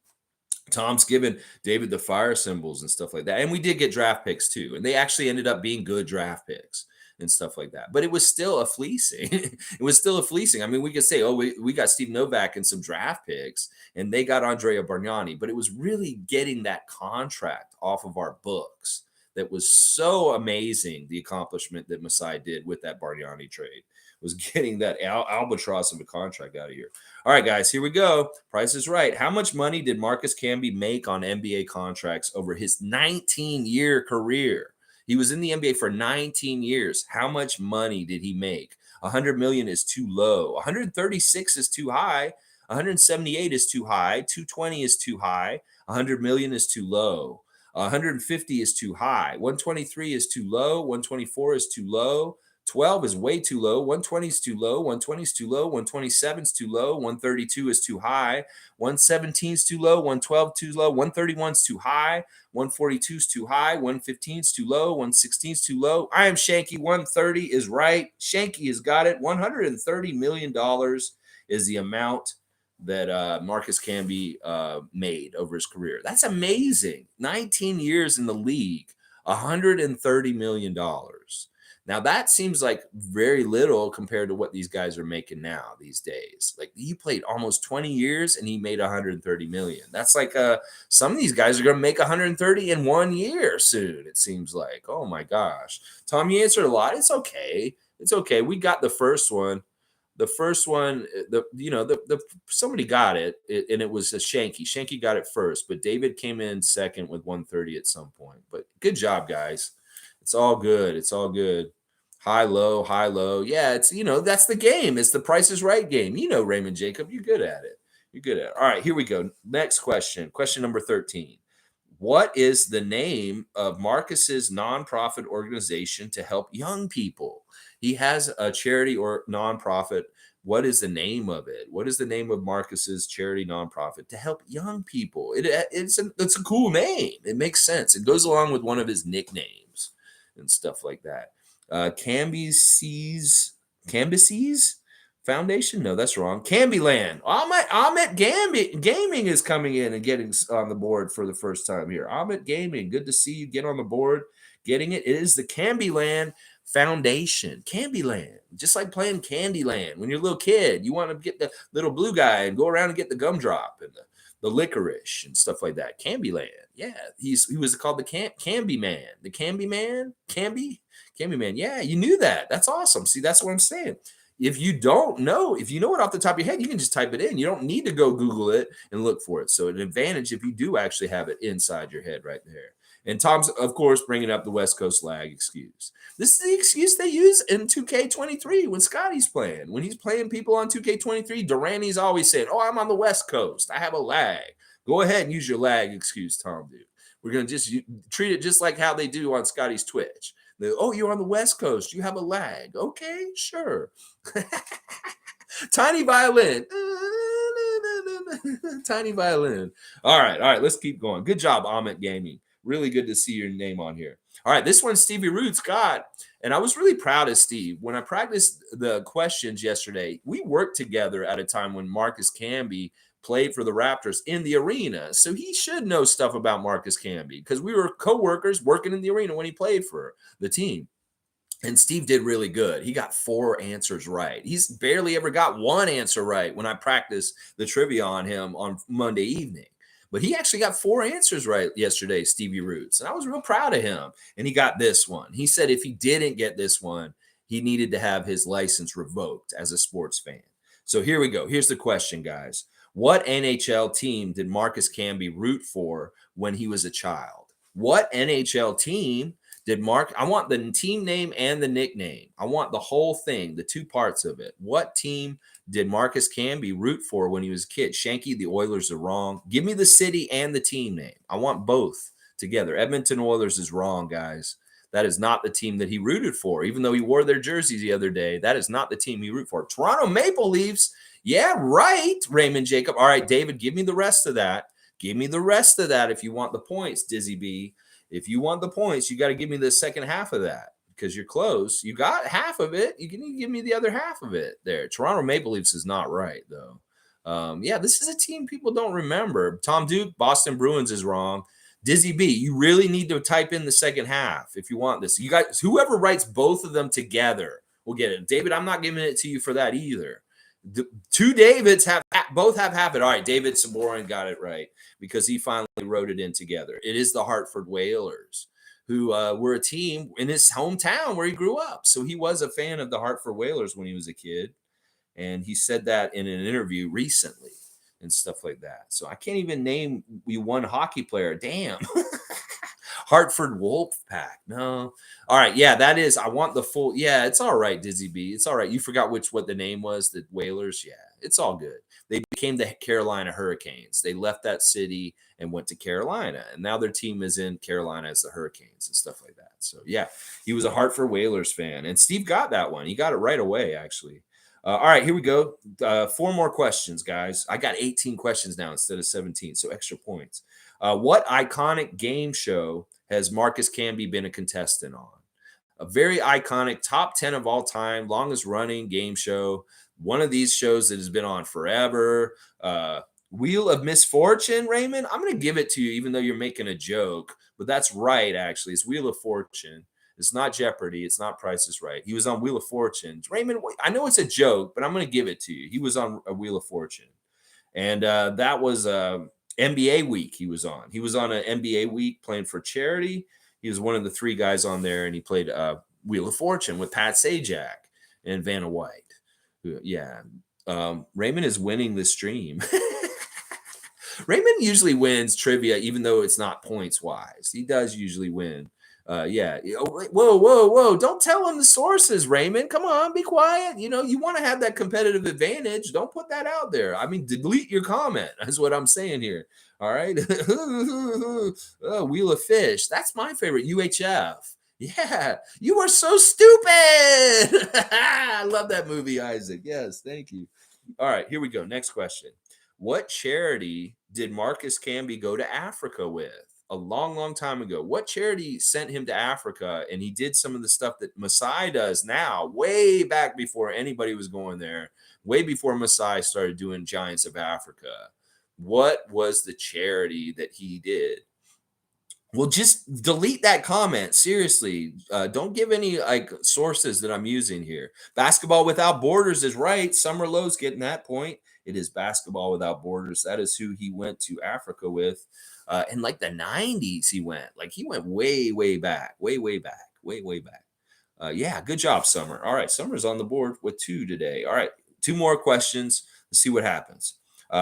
[SPEAKER 1] Tom's given David the fire symbols and stuff like that. And we did get draft picks too. And they actually ended up being good draft picks and stuff like that. But it was still a fleecing. It was still a fleecing. I mean, we could say, oh, we got Steve Novak and some draft picks, and they got Andrea Bargnani. But it was really getting that contract off of our books that was so amazing, the accomplishment that Masai did with that Bargnani trade, was getting that albatross of a contract out of here. All right, guys, here we go. Price is right. How much money did Marcus Camby make on NBA contracts over his 19-year career? He was in the NBA for 19 years. How much money did he make? 100 million is too low. 136 is too high. 178 is too high. 220 is too high. 100 million is too low. 150 is too high. 123 is too low. 124 is too low. 12 is way too low. 120 is too low. 120 is too low. 127 is too low. 132 is too high. 117 is too low. 112 too low. 131 is too high. 142 is too high. 115 is too low. 116 is too low. I am Shanky. 130 is right. Shanky has got it. $130 million is the amount that Marcus Camby made over his career. That's amazing. 19 years in the league, $130 million. Now, that seems like very little compared to what these guys are making now these days. Like, he played almost 20 years and he made $130 million. That's like some of these guys are going to make 130 in 1 year soon, it seems like. Oh, my gosh. Tom, you answered a lot. It's okay. It's okay. We got the first one. The first one, somebody got it, and it was a Shanky. Shanky got it first, but David came in second with 130 at some point. But good job, guys. It's all good. It's all good. High, low, high, low. Yeah, it's, that's the game. It's the Price is Right game. Raymond Jacob, you're good at it. You're good at it. All right, here we go. Next question. Question number 13. What is the name of Marcus's nonprofit organization to help young people? He has a charity or nonprofit. What is the name of it? What is the name of Marcus's charity nonprofit to help young people? It's a cool name. It makes sense. It goes along with one of his nicknames and stuff like that. Camby's Foundation? No, that's wrong. Cambyland. Ahmet Gaming is coming in and getting on the board for the first time here. Ahmet Gaming, good to see you get on the board. Getting it. It is the Cambyland Foundation. Cambyland. Just like playing Candyland. When you're a little kid, you want to get the little blue guy and go around and get the gumdrop and the licorice and stuff like that. Cambyland. Yeah. He was called the Camby Man. The Camby Man? Camby Man. Yeah, you knew that. That's awesome. See, that's what I'm saying. if you don't know, if you know it off the top of your head, you can just type it in. You don't need to go Google it and look for it. So an advantage if you do actually have it inside your head right there. And Tom's, of course, bringing up the West Coast lag excuse. This is the excuse they use in 2K23 when Scotty's playing. When he's playing people on 2K23, Durani's always saying, oh, I'm on the West Coast. I have a lag. Go ahead and use your lag excuse, Tom, dude. We're going to just treat it just like how they do on Scotty's Twitch. Oh, you're on the West Coast. You have a lag. Okay, sure. Tiny violin. Tiny violin. All right. Let's keep going. Good job, Amit Gaming. Really good to see your name on here. All right, this one Stevie Roots got, and I was really proud of Steve. When I practiced the questions yesterday, we worked together at a time when Marcus Camby played for the Raptors in the arena. So he should know stuff about Marcus Camby because we were co-workers working in the arena when he played for the team. And Steve did really good. He got 4 answers right. He's barely ever got 1 answer right when I practiced the trivia on him on Monday evening. But he actually got 4 answers right yesterday, Stevie Roots. And I was real proud of him. And he got this one. He said if he didn't get this one, he needed to have his license revoked as a sports fan. So here we go. Here's the question, guys. What NHL team did Marcus Camby root for when he was a child? What NHL team did I want the team name and the nickname. I want the whole thing, the 2 parts of it. What team did Marcus Camby root for when he was a kid? Shanky, the Oilers are wrong. Give me the city and the team name. I want both together. Edmonton Oilers is wrong, guys. That is not the team that he rooted for. Even though he wore their jerseys the other day, that is not the team he rooted for. Toronto Maple Leafs. Yeah, right, Raymond Jacob. All right, David, give me the rest of that. Give me the rest of that if you want the points, Dizzy B. If you want the points, you got to give me the second half of that because you're close. You got half of it. You can give me the other half of it there. Toronto Maple Leafs is not right, though. Yeah, this is a team people don't remember. Tom Duke, Boston Bruins is wrong. Dizzy B, you really need to type in the second half if you want this. You guys, whoever writes both of them together will get it. David, I'm not giving it to you for that either. The 2 Davids both have half it. All right, David Saborin got it right because he finally wrote it in together. It is the Hartford Whalers, who were a team in his hometown where he grew up. So he was a fan of the Hartford Whalers when he was a kid. And he said that in an interview recently and stuff like that. So I can't even name one hockey player. Damn. Hartford Wolfpack. No. All right. Yeah, that is. I want the full. Yeah, it's all right, Dizzy B. It's all right. You forgot what the name was, the Whalers. Yeah, it's all good. They became the Carolina Hurricanes. They left that city and went to Carolina. And now their team is in Carolina as the Hurricanes and stuff like that. So, yeah, he was a Hartford Whalers fan. And Steve got that one. He got it right away, actually. All right, here we go. 4 more questions, guys. I got 18 questions now instead of 17, so extra points. What iconic game show has Marcus Camby been a contestant on? A very iconic, top 10 of all time, longest running game show. One of these shows that has been on forever. Wheel of Misfortune, Raymond? I'm going to give it to you, even though you're making a joke. But that's right, actually. It's Wheel of Fortune. It's not Jeopardy. It's not Price is Right. He was on Wheel of Fortune. Raymond, I know it's a joke, but I'm going to give it to you. He was on a Wheel of Fortune. And that was NBA week he was on. He was on an NBA week playing for charity. He was one of the 3 guys on there, and he played Wheel of Fortune with Pat Sajak and Vanna White. Yeah. Raymond is winning the stream. Raymond usually wins trivia, even though it's not points-wise. He does usually win. Yeah. Whoa. Don't tell him the sources, Raymond. Come on, be quiet. You want to have that competitive advantage. Don't put that out there. I mean, delete your comment. That's what I'm saying here. All right. Wheel of Fish. That's my favorite. UHF. Yeah. You are so stupid. I love that movie, Isaac. Yes. Thank you. All right. Here we go. Next question. What charity did Marcus Camby go to Africa with? A long time ago. What charity sent him to Africa? And he did some of the stuff that Masai does now, way back before anybody was going there, way before Masai started doing Giants of Africa. What was the charity that he did? Well, just delete that comment. Seriously. Don't give any sources that I'm using here. Basketball Without Borders is right. Summer Lowe's getting that point. It is Basketball Without Borders. That is who he went to Africa with. In the 90s, he went way back, way back. Yeah, good job, Summer. All right, Summer's on the board with 2 today. All right, 2 more questions. Let's see what happens.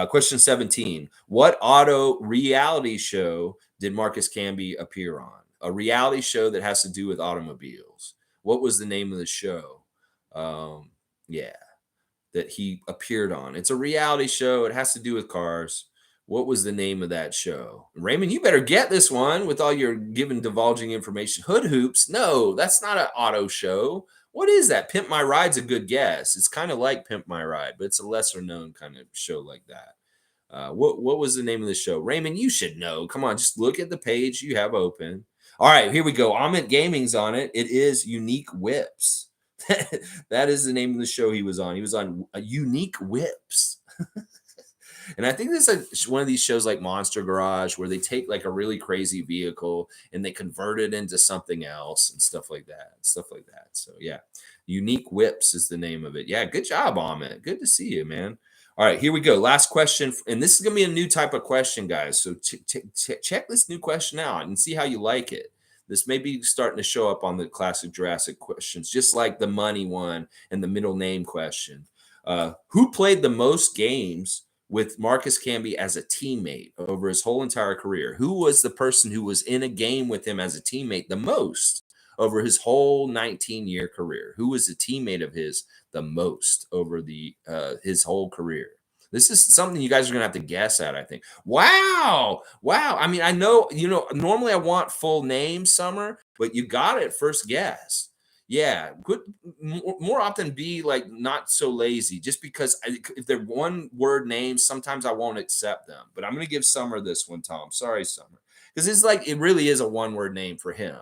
[SPEAKER 1] Question 17. What auto reality show did Marcus Camby appear on? A reality show that has to do with automobiles. What was the name of the show? Yeah, that he appeared on. It's a reality show. It has to do with cars. What was the name of that show? Raymond, you better get this one with all your divulging information. Hood Hoops? No, that's not an auto show. What is that? Pimp My Ride's a good guess. It's kind of like Pimp My Ride, but it's a lesser known kind of show like that. What was the name of the show? Raymond, you should know. Come on, just look at the page you have open. All right, here we go. Amit Gaming's on it. It is Unique Whips. That is the name of the show he was on. He was on Unique Whips. And I think this is one of these shows like Monster Garage where they take like a really crazy vehicle and they convert it into something else and stuff like that. So yeah, Unique Whips is the name of it. Yeah, good job, Amit. Good to see you, man. All right, here we go. Last question. And this is going to be a new type of question, guys. So check this new question out and see how you like it. This may be starting to show up on the Classic Jurassic questions, just like the money one and the middle name question. Who played the most games with Marcus Camby as a teammate over his whole entire career? Who was the person who was in a game with him as a teammate the most over his whole 19-year career? Who was a teammate of his the most over his whole career? This is something you guys are going to have to guess at, I think. Wow. I mean, I know, normally I want full name, Summer, but you got it first guess. Yeah, good. More often be like not so lazy, just because if they're one word names, sometimes I won't accept them. But I'm going to give Summer this one, Tom. Sorry, Summer, because it's like it really is a one word name for him.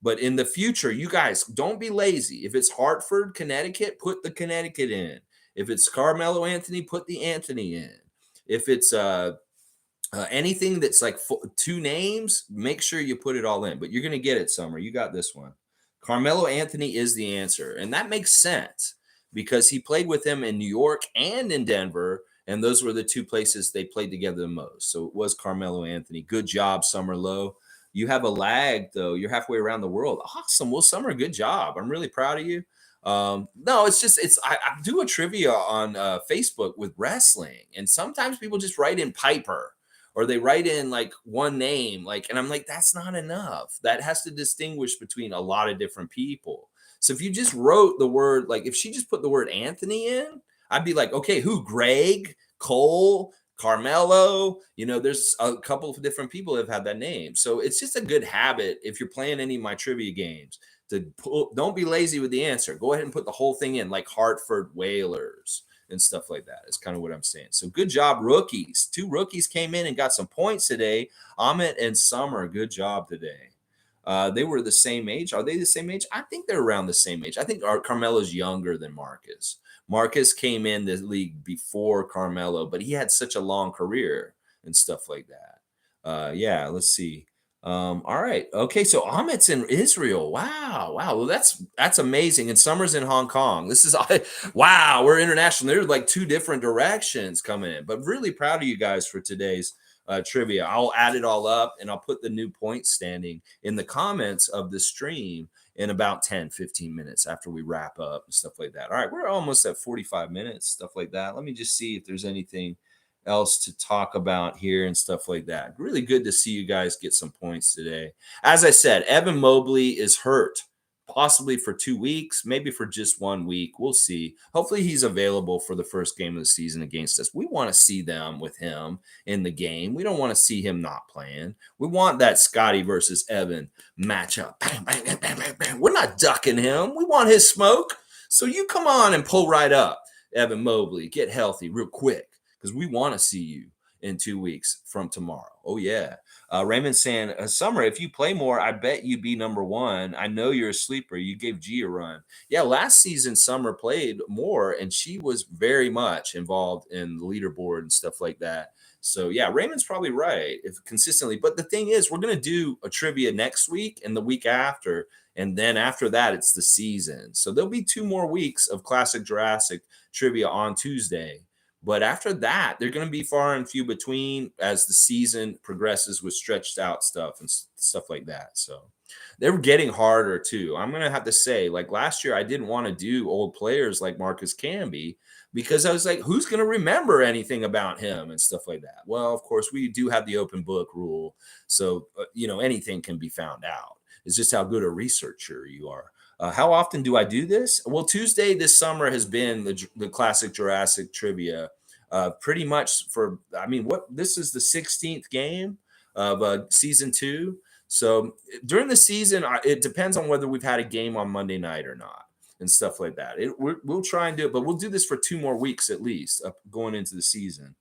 [SPEAKER 1] But in the future, you guys don't be lazy. If it's Hartford, Connecticut, put the Connecticut in. If it's Carmelo Anthony, put the Anthony in. If it's anything that's like 2 names, make sure you put it all in. But you're going to get it, Summer. You got this one. Carmelo Anthony is the answer. And that makes sense because he played with him in New York and in Denver. And those were the 2 places they played together the most. So it was Carmelo Anthony. Good job, Summer Lowe. You have a lag, though. You're halfway around the world. Awesome. Well, Summer, good job. I'm really proud of you. No, I do a trivia on Facebook with wrestling. And sometimes people just write in Piper, or they write in like one name, and I'm like, that's not enough. That has to distinguish between a lot of different people. So if you just wrote the word, like if she just put the word Anthony in, I'd be like, okay, who? Greg, Cole, Carmelo, there's a couple of different people that have had that name. So it's just a good habit if you're playing any of my trivia games don't be lazy with the answer. Go ahead and put the whole thing in, like Hartford Whalers and stuff like that. Is kind of what I'm saying. So good job, rookies. 2 rookies came in and got some points today. Amit and Summer, good job today. They were the same age. Are they the same age? I think they're around the same age. I think Carmelo's younger than Marcus. Marcus came in the league before Carmelo, but he had such a long career and stuff like that. Yeah, let's see. All right. Okay. So Amit's in Israel. Wow. Well, that's amazing. And Summer's in Hong Kong. This is wow. We're international. There's like 2 different directions coming in, but really proud of you guys for today's trivia. I'll add it all up and I'll put the new point standing in the comments of the stream in about 10-15 minutes after we wrap up and stuff like that. All right. We're almost at 45 minutes, stuff like that. Let me just see if there's anything else to talk about here and stuff like that. Really good to see you guys get some points today. As I said, Evan Mobley is hurt, possibly for 2 weeks, maybe for just 1 week. We'll see. Hopefully he's available for the first game of the season against us. We want to see them with him in the game. We don't want to see him not playing. We want that Scotty versus Evan matchup. Bang, bang, bang, bang, bang, bang. We're not ducking him. We want his smoke. So you come on and pull right up, Evan Mobley. Get healthy real quick, because we want to see you in 2 weeks from tomorrow. Oh, yeah. Raymond saying, Summer, if you play more, I bet you'd be number 1. I know you're a sleeper. You gave G a run. Yeah, last season, Summer played more, and she was very much involved in the leaderboard and stuff like that. So, yeah, Raymond's probably right, if consistently. But the thing is, we're going to do a trivia next week and the week after. And then after that, it's the season. So there'll be 2 more weeks of Classic Jurassic Trivia on Tuesday. But after that, they're going to be far and few between as the season progresses with stretched out stuff and stuff like that. So, They're getting harder too. I'm gonna have to say, like last year, I didn't want to do old players like Marcus Camby because I was like, who's gonna remember anything about him and stuff like that? Well, of course, we do have the open book rule, so anything can be found out. It's just how good a researcher you are. How often do I do this? Well, Tuesday this summer has been the classic Jurassic trivia. Pretty much for, I mean, what this is the 16th game of season 2. So during the season, it depends on whether we've had a game on Monday night or not and stuff like that. We'll try and do it, but we'll do this for 2 more weeks at least going into the season.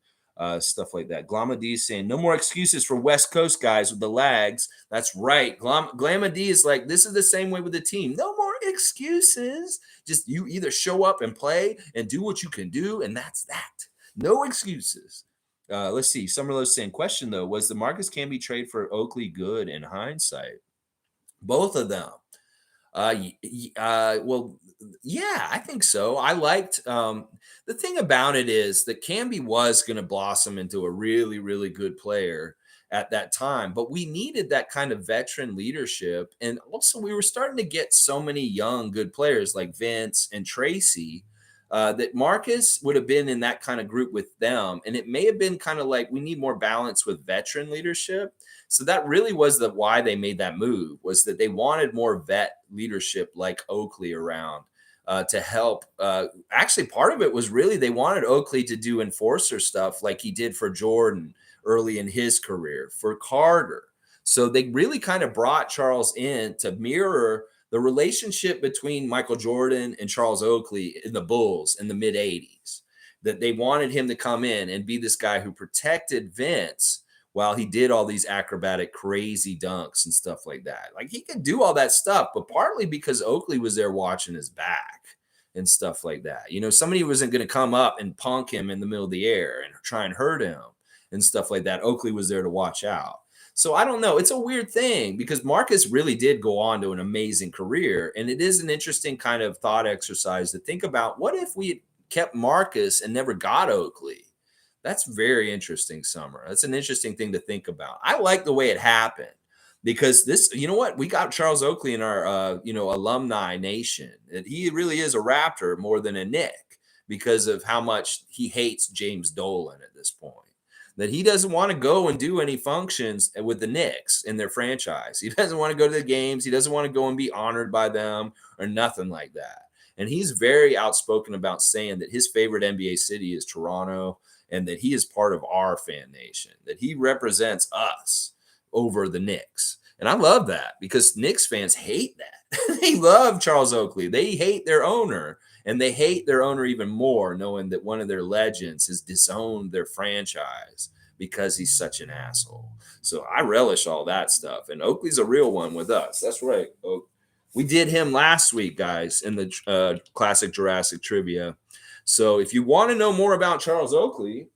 [SPEAKER 1] Stuff like that. Glama D is saying no more excuses for West Coast guys with the lags. That's right. Glama D is like, this is the same way with the team. No more excuses. Just you either show up and play and do what you can do, and that's that. No excuses. Let's see. Summerlow's saying, question though, was the Marcus Camby trade for Oakley good in hindsight? Both of them. Well, yeah, I think so. I liked the thing about it is that Camby was going to blossom into a really, really good player at that time, but we needed that kind of veteran leadership. And also, we were starting to get so many young, good players like Vince and Tracy that Marcus would have been in that kind of group with them. And it may have been kind of like we need more balance with veteran leadership. So that really was the why they made that move, was that they wanted more vet leadership like Oakley around to help. Actually, part of it was really they wanted Oakley to do enforcer stuff like he did for Jordan early in his career, for Carter. So they really kind of brought Charles in to mirror the relationship between Michael Jordan and Charles Oakley in the Bulls in the mid 80s, that they wanted him to come in and be this guy who protected Vince while he did all these acrobatic, crazy dunks and stuff like that. Like he could do all that stuff, but partly because Oakley was there watching his back and stuff like that. Somebody wasn't going to come up and punk him in the middle of the air and try and hurt him and stuff like that. Oakley was there to watch out. So I don't know. It's a weird thing because Marcus really did go on to an amazing career. And it is an interesting kind of thought exercise to think about. What if we kept Marcus and never got Oakley? That's very interesting, Summer. That's an interesting thing to think about. I like the way it happened because this, you know what? We got Charles Oakley in our, alumni nation. And he really is a Raptor more than a Knick because of how much he hates James Dolan at this point. That he doesn't want to go and do any functions with the Knicks in their franchise. He doesn't want to go to the games. He doesn't want to go and be honored by them or nothing like that. And he's very outspoken about saying that his favorite NBA city is Toronto and that he is part of our fan nation, that he represents us over the Knicks. And I love that because Knicks fans hate that. They love Charles Oakley. They hate their owner. And they hate their owner even more, knowing that one of their legends has disowned their franchise because he's such an asshole. So I relish all that stuff. And Oakley's a real one with us. That's right. We did him last week, guys, in the Classic Jurassic Trivia. So if you want to know more about Charles Oakley,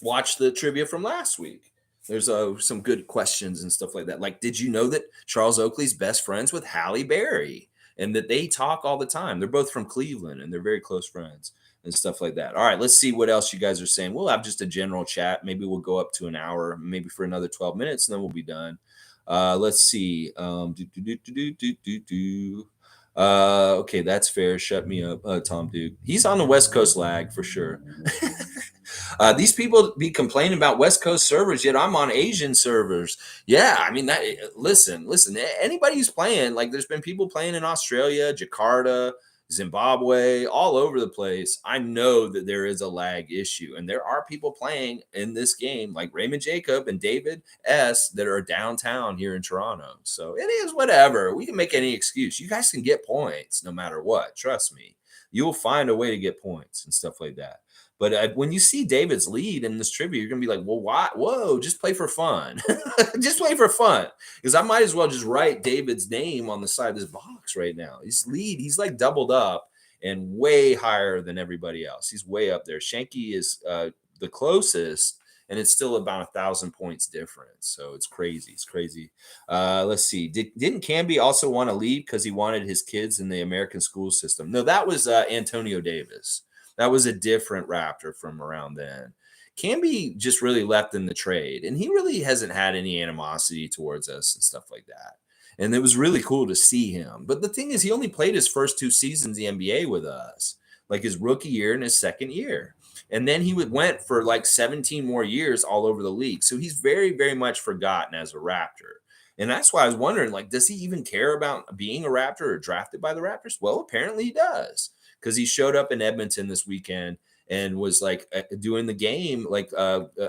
[SPEAKER 1] watch the trivia from last week. There's some good questions and stuff like that. Like, did you know that Charles Oakley's best friends with Halle Berry? And that they talk all the time. They're both from Cleveland and they're very close friends and stuff like that. All right, let's see what else you guys are saying. We'll have just a general chat. Maybe we'll go up to an hour, maybe for another 12 minutes, and then we'll be done. Let's see. Okay, that's fair. Shut me up, Tom Duke. He's on the West Coast lag for sure. These people be complaining about West Coast servers, yet I'm on Asian servers. Yeah, I mean, listen. Anybody who's playing, like, there's been people playing in Australia, Jakarta, Zimbabwe, all over the place. I know that there is a lag issue, and there are people playing in this game, like Raymond Jacob and David S, that are downtown here in Toronto. So it is whatever. We can make any excuse. You guys can get points no matter what. Trust me, you'll find a way to get points and stuff like that. But when you see David's lead in this trivia, you're going to be like, well, why? Whoa, just play for fun. Just play for fun. Because I might as well just write David's name on the side of this box right now. His lead, he's like doubled up and way higher than everybody else. He's way up there. Shanky is the closest, and it's still about 1,000 points difference. So it's crazy. It's crazy. Let's see. Didn't Camby also want to leave because he wanted his kids in the American school system? No, that was Antonio Davis. That was a different Raptor from around then. Camby just really left in the trade, and he really hasn't had any animosity towards us and stuff like that. And it was really cool to see him. But the thing is, he only played his first 2 seasons in the NBA with us, like his rookie year and his second year. And then he went for like 17 more years all over the league. So he's very, very much forgotten as a Raptor. And that's why I was wondering, like, does he even care about being a Raptor or drafted by the Raptors? Well, apparently he does, because he showed up in Edmonton this weekend and was like doing the game, like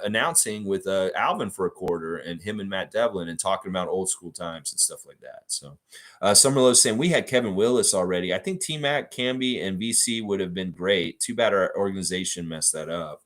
[SPEAKER 1] announcing with Alvin for a quarter, and him and Matt Devlin, and talking about old school times and stuff like that. So Summerlow saying we had Kevin Willis already. I think T Mac, Camby, and VC would have been great. Too bad our organization messed that up.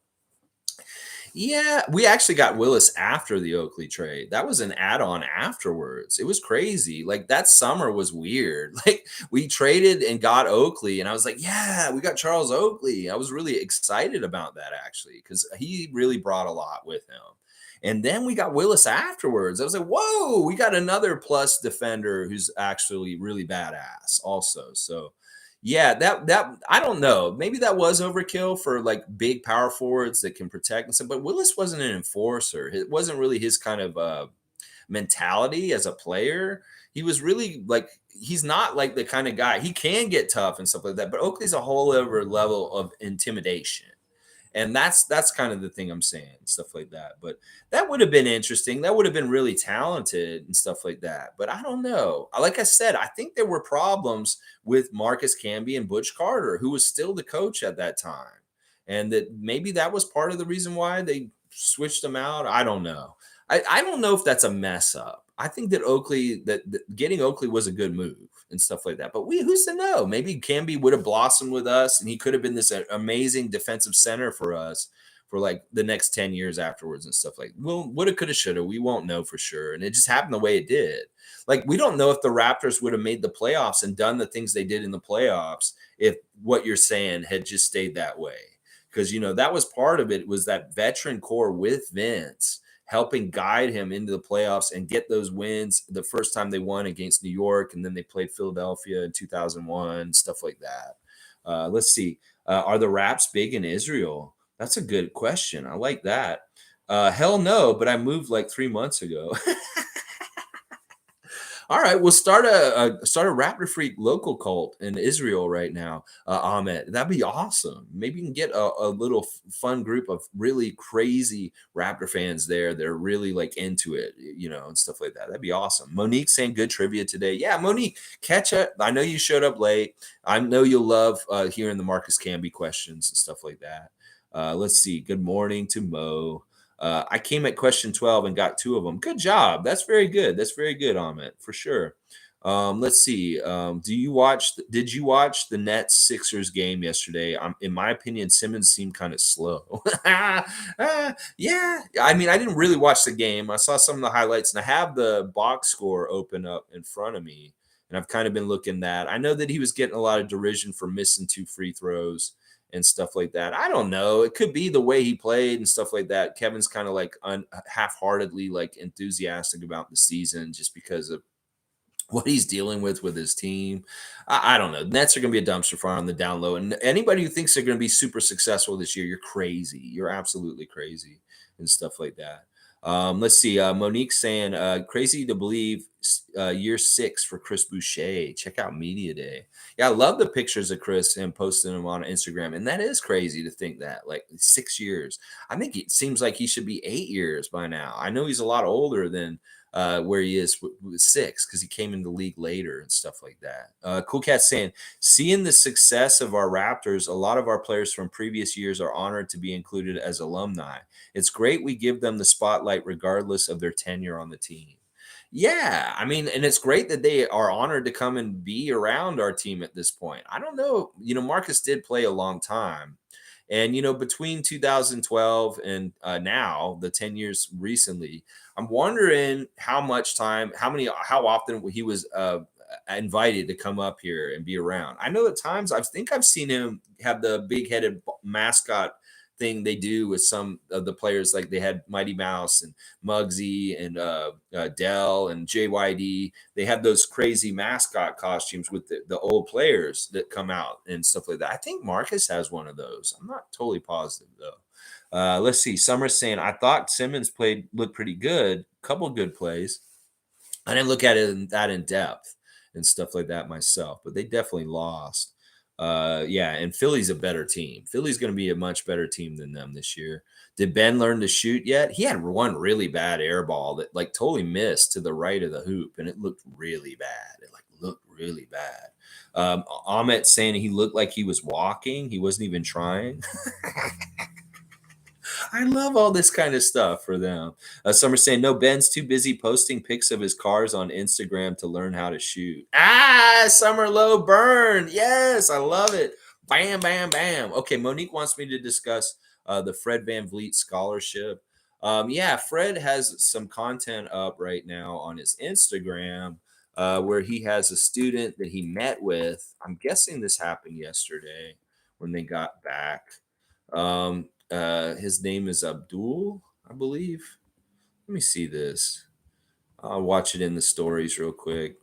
[SPEAKER 1] Yeah, we actually got Willis after the Oakley trade. That was an add-on afterwards. It was crazy. Like that summer was weird. Like we traded and got Oakley, and I was like, "Yeah, we got Charles Oakley." I was really excited about that actually, because he really brought a lot with him. And then we got Willis afterwards. I was like, "Whoa, we got another plus defender who's actually really badass." Also, so yeah, that I don't know. Maybe that was overkill for like big power forwards that can protect and stuff. But Willis wasn't an enforcer. It wasn't really his kind of mentality as a player. He was really like, he's not like the kind of guy. He can get tough and stuff like that. But Oakley's a whole other level of intimidation. And that's kind of the thing I'm saying, stuff like that. But that would have been interesting. That would have been really talented and stuff like that. But I don't know. Like I said, I think there were problems with Marcus Camby and Butch Carter, who was still the coach at that time. And that maybe that was part of the reason why they switched them out. I don't know. I don't know if that's a mess up. I think that that getting Oakley was a good move and stuff like that. But who's to know? Maybe Camby would have blossomed with us, and he could have been this amazing defensive center for us for like the next 10 years afterwards and stuff like. Well, woulda, coulda, shoulda. We won't know for sure, and it just happened the way it did. Like we don't know if the Raptors would have made the playoffs and done the things they did in the playoffs if what you're saying had just stayed that way. Because that was part of it, was that veteran core with Vince helping guide him into the playoffs and get those wins. The first time they won against New York, and then they played Philadelphia in 2001, stuff like that. Let's see. Are the Raps big in Israel? That's a good question. I like that. Hell no, but I moved like 3 months ago. All right, we'll start a Raptorfreak local cult in Israel right now, Ahmed. That'd be awesome. Maybe you can get a little fun group of really crazy Raptor fans there that are really like into it, and stuff like that. That'd be awesome. Monique saying good trivia today. Yeah, Monique, catch up. I know you showed up late. I know you'll love hearing the Marcus Camby questions and stuff like that. Let's see. Good morning to Mo. I came at question 12 and got 2 of them. Good job. That's very good. That's very good, Amit, for sure. Let's see. Did you watch the Nets Sixers game yesterday? In my opinion, Simmons seemed kind of slow. Yeah. I mean, I didn't really watch the game. I saw some of the highlights, and I have the box score open up in front of me, and I've kind of been looking that. I know that he was getting a lot of derision for missing 2 free throws and stuff like that. I don't know. It could be the way he played and stuff like that. Kevin's kind of like half-heartedly like enthusiastic about the season just because of what he's dealing with his team. I don't know. Nets are going to be a dumpster fire on the down low. And anybody who thinks they're going to be super successful this year, you're crazy. You're absolutely crazy and stuff like that. Let's see. Monique saying, crazy to believe year 6 for Chris Boucher. Check out Media Day. Yeah, I love the pictures of Chris and posting them on Instagram. And that is crazy to think that, like 6 years. I think it seems like he should be 8 years by now. I know he's a lot older than where he is with 6, because he came in the league later and stuff like that. Cool Cat saying, seeing the success of our Raptors, a lot of our players from previous years are honored to be included as alumni. It's great we give them the spotlight regardless of their tenure on the team. Yeah, I mean, and it's great that they are honored to come and be around our team at this point. I don't know, Marcus did play a long time. And, between 2012 and now, the 10 years recently, I'm wondering how often he was invited to come up here and be around. I know at times I think I've seen him have the big headed mascot thing they do with some of the players. Like they had Mighty Mouse and Muggsy and Dell and JYD. They have those crazy mascot costumes with the old players that come out and stuff like that. I think Marcus has one of those. I'm not totally positive though. Let's see. Summer's saying, I thought Simmons looked pretty good. Couple good plays. I didn't look at it that in depth and stuff like that myself, but they definitely lost. Yeah, and Philly's a better team. Philly's going to be a much better team than them this year. Did Ben learn to shoot yet? He had one really bad air ball that like totally missed to the right of the hoop, and it looked really bad. It like looked really bad. Ahmet saying he looked like he was walking. He wasn't even trying. I love all this kind of stuff for them. Some are saying, no, Ben's too busy posting pics of his cars on Instagram to learn how to shoot. Summer low burn. Yes, I love it. Bam, bam, bam. Okay, Monique wants me to discuss the Fred VanVleet scholarship. Yeah, Fred has some content up right now on his Instagram where he has a student that he met with. I'm guessing this happened yesterday when they got back. His name is Abdul, I believe. Let me see this. I'll watch it in the stories real quick.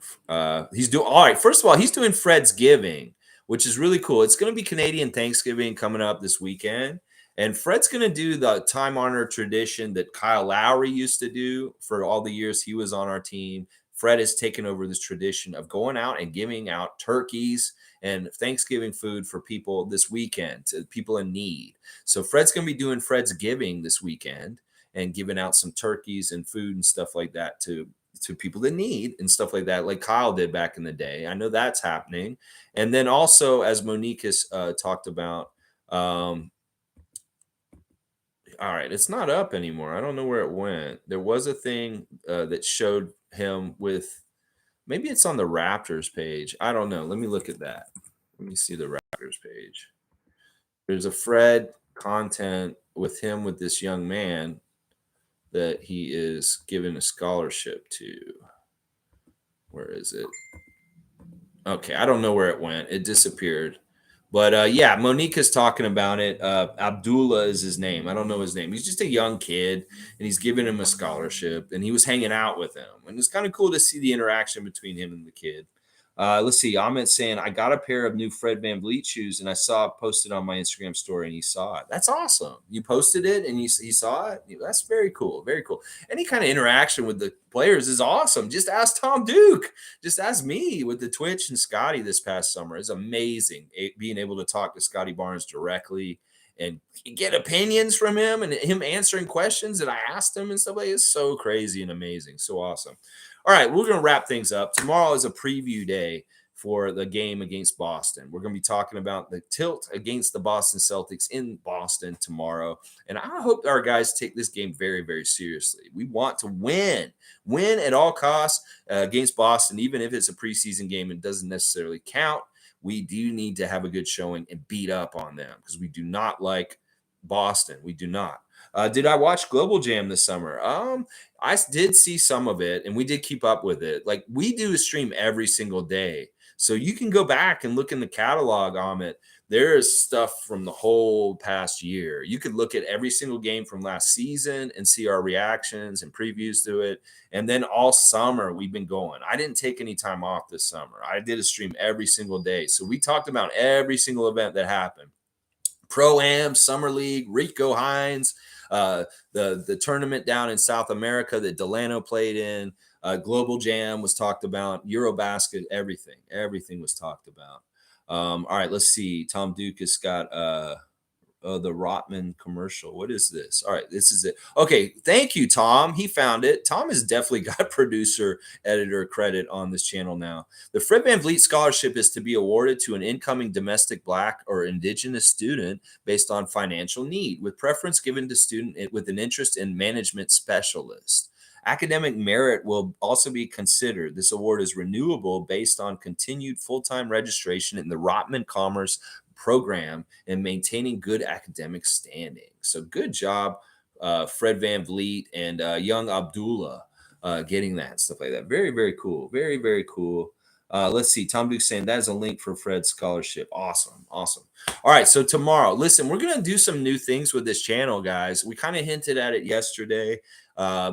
[SPEAKER 1] He's doing all right. First of all, he's doing FREDSGIVIng, which is really cool. It's going to be Canadian Thanksgiving coming up this weekend. And Fred's going to do the time honored tradition that Kyle Lowry used to do for all the years he was on our team. Fred has taken over this tradition of going out and giving out turkeys and Thanksgiving food for people this weekend, to people in need. So Fred's going to be doing FREDSGIVIng this weekend and giving out some turkeys and food and stuff like that to people that need and stuff like that, like Kyle did back in the day. I know that's happening. And then also, as Monique has talked about, all right, it's not up anymore. I don't know where it went. There was a thing that showed him with, maybe it's on the Raptors page. I don't know. Let me look at that. Let me see the Raptors page. There's a Fred content with him with this young man that he is given a scholarship to. Where is it? Okay, I don't know where it went. It disappeared. But yeah, Monique is talking about it. Abdullah is his name. I don't know his name. He's just a young kid, and he's giving him a scholarship, and he was hanging out with him. And it's kind of cool to see the interaction between him and the kid. Let's see. Ahmed saying, I got a pair of new Fred VanVleet shoes, and I saw it posted on my Instagram story, and he saw it. That's awesome. You posted it, and he saw it. That's very cool. Very cool. Any kind of interaction with the players is awesome. Just ask Tom Duke. Just ask me with the Twitch and Scotty this past summer. It's amazing being able to talk to Scotty Barnes directly and get opinions from him and him answering questions that I asked him and stuff like that. It's so crazy and amazing. So awesome. All right, we're going to wrap things up. Tomorrow is a preview day for the game against Boston. We're going to be talking about the tilt against the Boston Celtics in Boston tomorrow. And I hope our guys take this game very, very seriously. We want to win at all costs against Boston, even if it's a preseason game and doesn't necessarily count. We do need to have a good showing and beat up on them because we do not like Boston. We do not. Did I watch Global Jam this summer? I did see some of it, and we did keep up with it. Like, we do a stream every single day. So you can go back and look in the catalog on it. There is stuff from the whole past year. You could look at every single game from last season and see our reactions and previews to it. And then all summer, we've been going. I didn't take any time off this summer. I did a stream every single day. So we talked about every single event that happened. Pro-Am, Summer League, Rico Hines, the tournament down in South America that Delano played in, Global Jam was talked about, Eurobasket, everything was talked about. All right, let's see. Tom Duke has got the Rotman commercial. What is this? All right, this is it. Okay, thank you, Tom. He found it. Tom has definitely got producer, editor credit on this channel now. The Fred VanVleet Scholarship is to be awarded to an incoming domestic Black or Indigenous student based on financial need, with preference given to student with an interest in management specialist. Academic merit will also be considered. This award is renewable based on continued full-time registration in the Rotman Commerce program and maintaining good academic standing. So good job, Fred VanVleet and young Abdullah getting that, stuff like that. Very, very cool. Very, very cool. Let's see. Tom Duke saying that is a link for Fred's scholarship. Awesome. Awesome. All right. So tomorrow, listen, we're going to do some new things with this channel, guys. We kind of hinted at it yesterday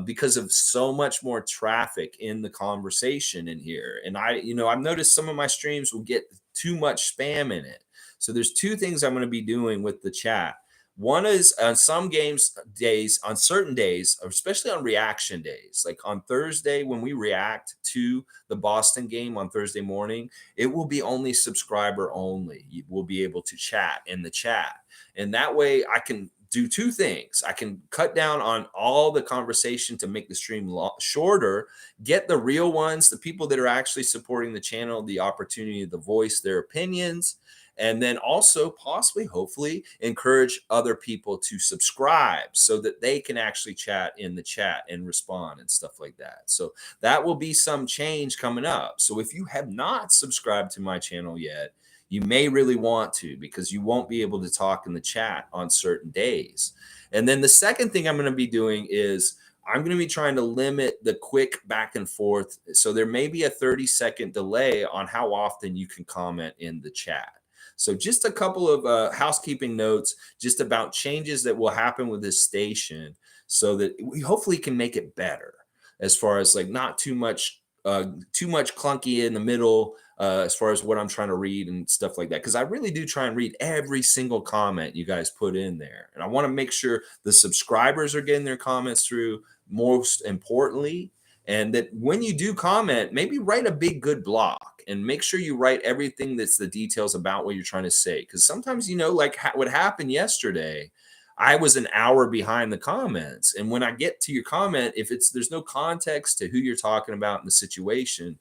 [SPEAKER 1] because of so much more traffic in the conversation in here. And I've noticed some of my streams will get too much spam in it. So there's two things I'm going to be doing with the chat. One is on some games days, on certain days, or especially on reaction days, like on Thursday when we react to the Boston game on Thursday morning, it will be only subscriber only. You will be able to chat in the chat. And that way I can do two things. I can cut down on all the conversation to make the stream shorter, get the real ones, the people that are actually supporting the channel, the opportunity to voice their opinions, and then also possibly, hopefully, encourage other people to subscribe so that they can actually chat in the chat and respond and stuff like that. So that will be some change coming up. So if you have not subscribed to my channel yet, you may really want to, because you won't be able to talk in the chat on certain days. And then the second thing I'm going to be doing is I'm going to be trying to limit the quick back and forth. So there may be a 30-second delay on how often you can comment in the chat. So just a couple of housekeeping notes just about changes that will happen with this station so that we hopefully can make it better, as far as like not too much clunky in the middle, as far as what I'm trying to read and stuff like that. Because I really do try and read every single comment you guys put in there. And I want to make sure the subscribers are getting their comments through, most importantly. And that when you do comment, maybe write a big, good block and make sure you write everything that's the details about what you're trying to say. Because sometimes, like what happened yesterday, I was an hour behind the comments. And when I get to your comment, if there's no context to who you're talking about in the situation,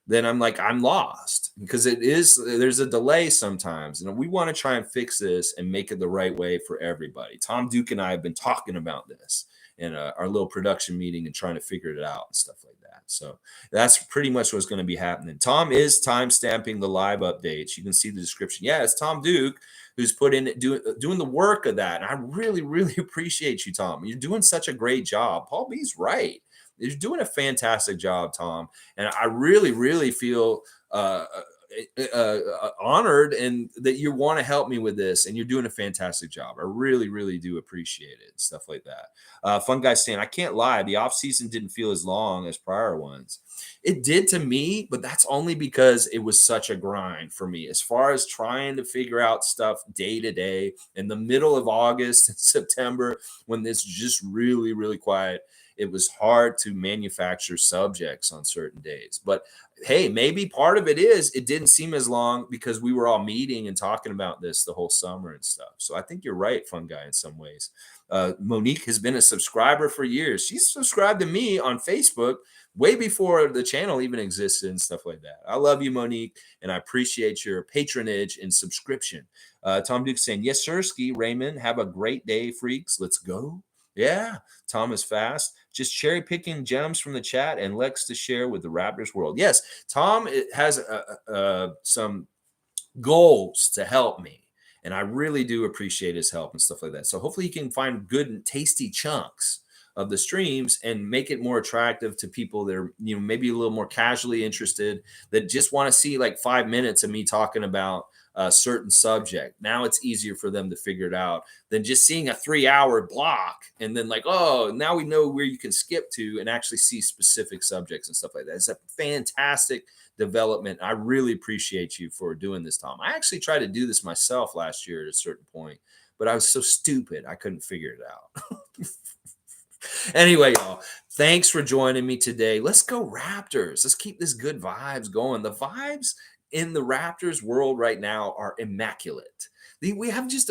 [SPEAKER 1] then I'm lost, because there's a delay sometimes. And we want to try and fix this and make it the right way for everybody. Tom Duke and I have been talking about this in our little production meeting and trying to figure it out and stuff like that. So that's pretty much what's going to be happening. Tom is time stamping the live updates. You can see the description. Yeah, it's Tom Duke who's put in doing the work of that. And I really, really appreciate you, Tom. You're doing such a great job. Paul B's right. You're doing a fantastic job, Tom. And I really, really feel honored and that you want to help me with this, and you're doing a fantastic job. I really, really do appreciate it and stuff like that. Fun guy saying, I can't lie, the off season didn't feel as long as prior ones. It did to me, but that's only because it was such a grind for me as far as trying to figure out stuff day to day in the middle of August and September, when it's just really, really quiet. It was hard to manufacture subjects on certain days. But hey, maybe part of it is it didn't seem as long because we were all meeting and talking about this the whole summer and stuff. So I think you're right, Fun Guy, in some ways. Monique has been a subscriber for years. She's subscribed to me on Facebook way before the channel even existed and stuff like that. I love you, Monique, and I appreciate your patronage and subscription. Tom Duke saying, yes, sir, Ski Raymond. Have a great day, freaks. Let's go. Yeah, Tom is fast. Just cherry picking gems from the chat and Lex to share with the Raptors world. Yes, Tom has some goals to help me, and I really do appreciate his help and stuff like that. So hopefully he can find good and tasty chunks of the streams and make it more attractive to people that are, maybe a little more casually interested, that just want to see like 5 minutes of me talking about a certain subject. Now it's easier for them to figure it out than just seeing a 3-hour block and then like, oh, now we know where you can skip to and actually see specific subjects and stuff like that. It's a fantastic development. I really appreciate you for doing this, Tom. I actually tried to do this myself last year at a certain point, but I was so stupid I couldn't figure it out. Anyway, y'all, thanks for joining me today. Let's go Raptors. Let's keep this good vibes going. The vibes in the Raptors world right now are immaculate. We have just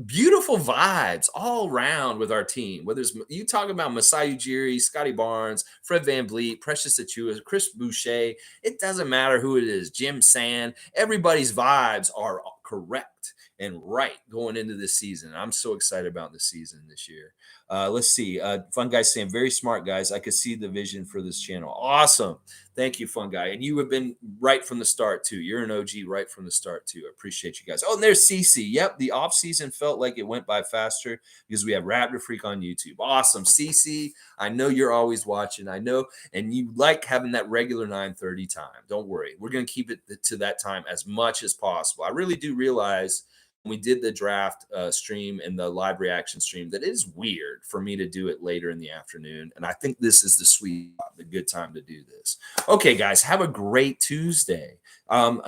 [SPEAKER 1] beautiful vibes all around with our team. Whether it's you talk about Masai Ujiri, Scotty Barnes, Fred VanVleet, Precious Achiuwa, Chris Boucher, it doesn't matter who it is, Jim Sand, everybody's vibes are correct and right going into this season. I'm so excited about the season this year. Let's see. Fun Guy saying, very smart, guys. I could see the vision for this channel. Awesome. Thank you, Fun Guy. And you have been right from the start, too. You're an OG right from the start, too. I appreciate you guys. Oh, and there's CC. Yep, the offseason felt like it went by faster because we have Raptorfreak on YouTube. Awesome. CC, I know you're always watching. I know. And you like having that regular 9:30 time. Don't worry. We're going to keep it to that time as much as possible. I really do realize we did the draft stream and the live reaction stream, that is weird for me to do it later in the afternoon. And I think this is the good time to do this. Okay, guys, have a great Tuesday.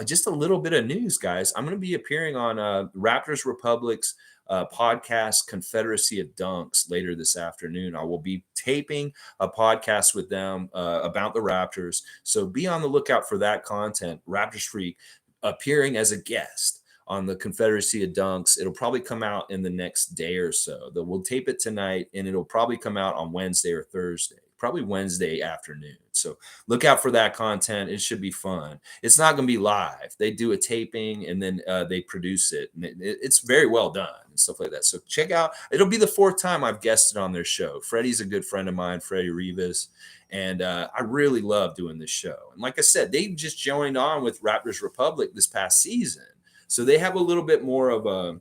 [SPEAKER 1] Just a little bit of news, guys. I'm going to be appearing on Raptors Republic's podcast, Confederacy of Dunks, later this afternoon. I will be taping a podcast with them about the Raptors. So be on the lookout for that content. Raptorfreak appearing as a guest on the Confederacy of Dunks. It'll probably come out in the next day or so. We'll tape it tonight, and it'll probably come out on Wednesday or Thursday, probably Wednesday afternoon. So look out for that content. It should be fun. It's not going to be live. They do a taping, and then they produce it, and it's very well done and stuff like that. So check out. It'll be the 4th time I've guested on their show. Freddie's a good friend of mine, Freddie Rivas. And I really love doing this show. And like I said, they just joined on with Raptors Republic this past season. So they have a little bit more of an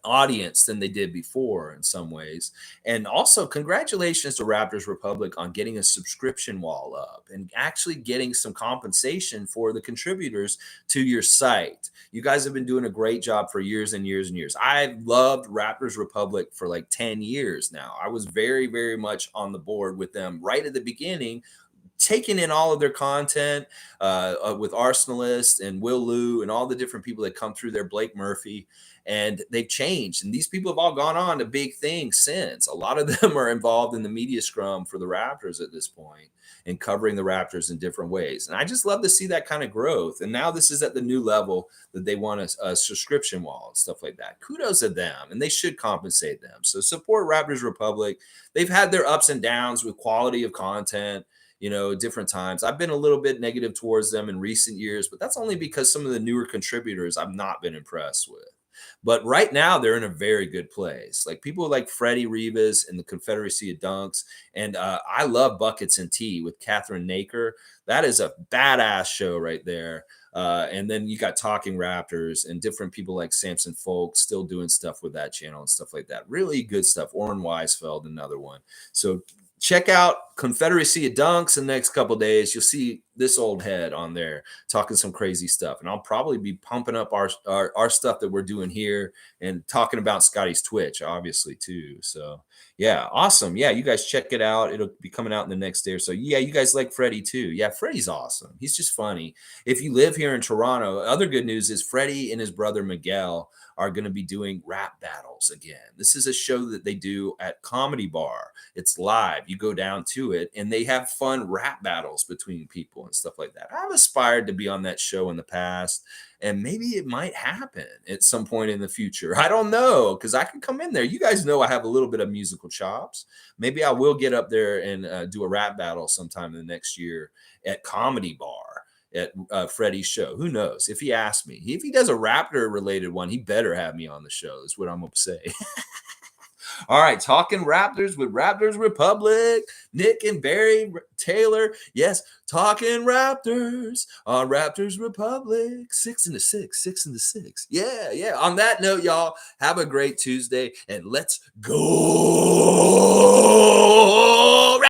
[SPEAKER 1] audience than they did before in some ways. And also, congratulations to Raptors Republic on getting a subscription wall up and actually getting some compensation for the contributors to your site. You guys have been doing a great job for years and years and years. I've loved Raptors Republic for like 10 years now. I was very, very much on the board with them right at the beginning, taking in all of their content with Arsenalist and Will Liu and all the different people that come through there, Blake Murphy, and they've changed. And these people have all gone on to big things since. A lot of them are involved in the media scrum for the Raptors at this point and covering the Raptors in different ways. And I just love to see that kind of growth. And now this is at the new level that they want a subscription wall and stuff like that. Kudos to them, and they should compensate them. So support Raptors Republic. They've had their ups and downs with quality of content, different times. I've been a little bit negative towards them in recent years, but that's only because some of the newer contributors I've not been impressed with. But right now, they're in a very good place. Like people like Freddie Rivas and the Confederacy of Dunks. And I love Buckets and Tea with Catherine Naker. That is a badass show right there. And then you got Talking Raptors and different people like Samson Folk still doing stuff with that channel and stuff like that. Really good stuff. Orrin Weisfeld, another one. So check out Confederacy of Dunks in the next couple of days. You'll see this old head on there talking some crazy stuff. And I'll probably be pumping up our stuff that we're doing here and talking about Scotty's Twitch, obviously, too. So, yeah, awesome. Yeah, you guys check it out. It'll be coming out in the next day or so. Yeah, you guys like Freddie, too. Yeah, Freddie's awesome. He's just funny. If you live here in Toronto, other good news is Freddie and his brother Miguel are going to be doing rap battles again. This is a show that they do at Comedy Bar. It's live. You go down to it, and they have fun rap battles between people and stuff like that. I've aspired to be on that show in the past, and maybe it might happen at some point in the future. I don't know, because I can come in there. You guys know I have a little bit of musical chops. Maybe I will get up there and do a rap battle sometime in the next year at Comedy Bar at Freddie's show. Who knows? If he asks me, if he does a Raptor related one, he better have me on the show. Is what I'm going to say. All right, talking Raptors with Raptors Republic, Nick and Barry Taylor. Yes, talking Raptors on Raptors Republic. 6 and 6, 6 and 6. Yeah, yeah. On that note, y'all, have a great Tuesday, and let's go.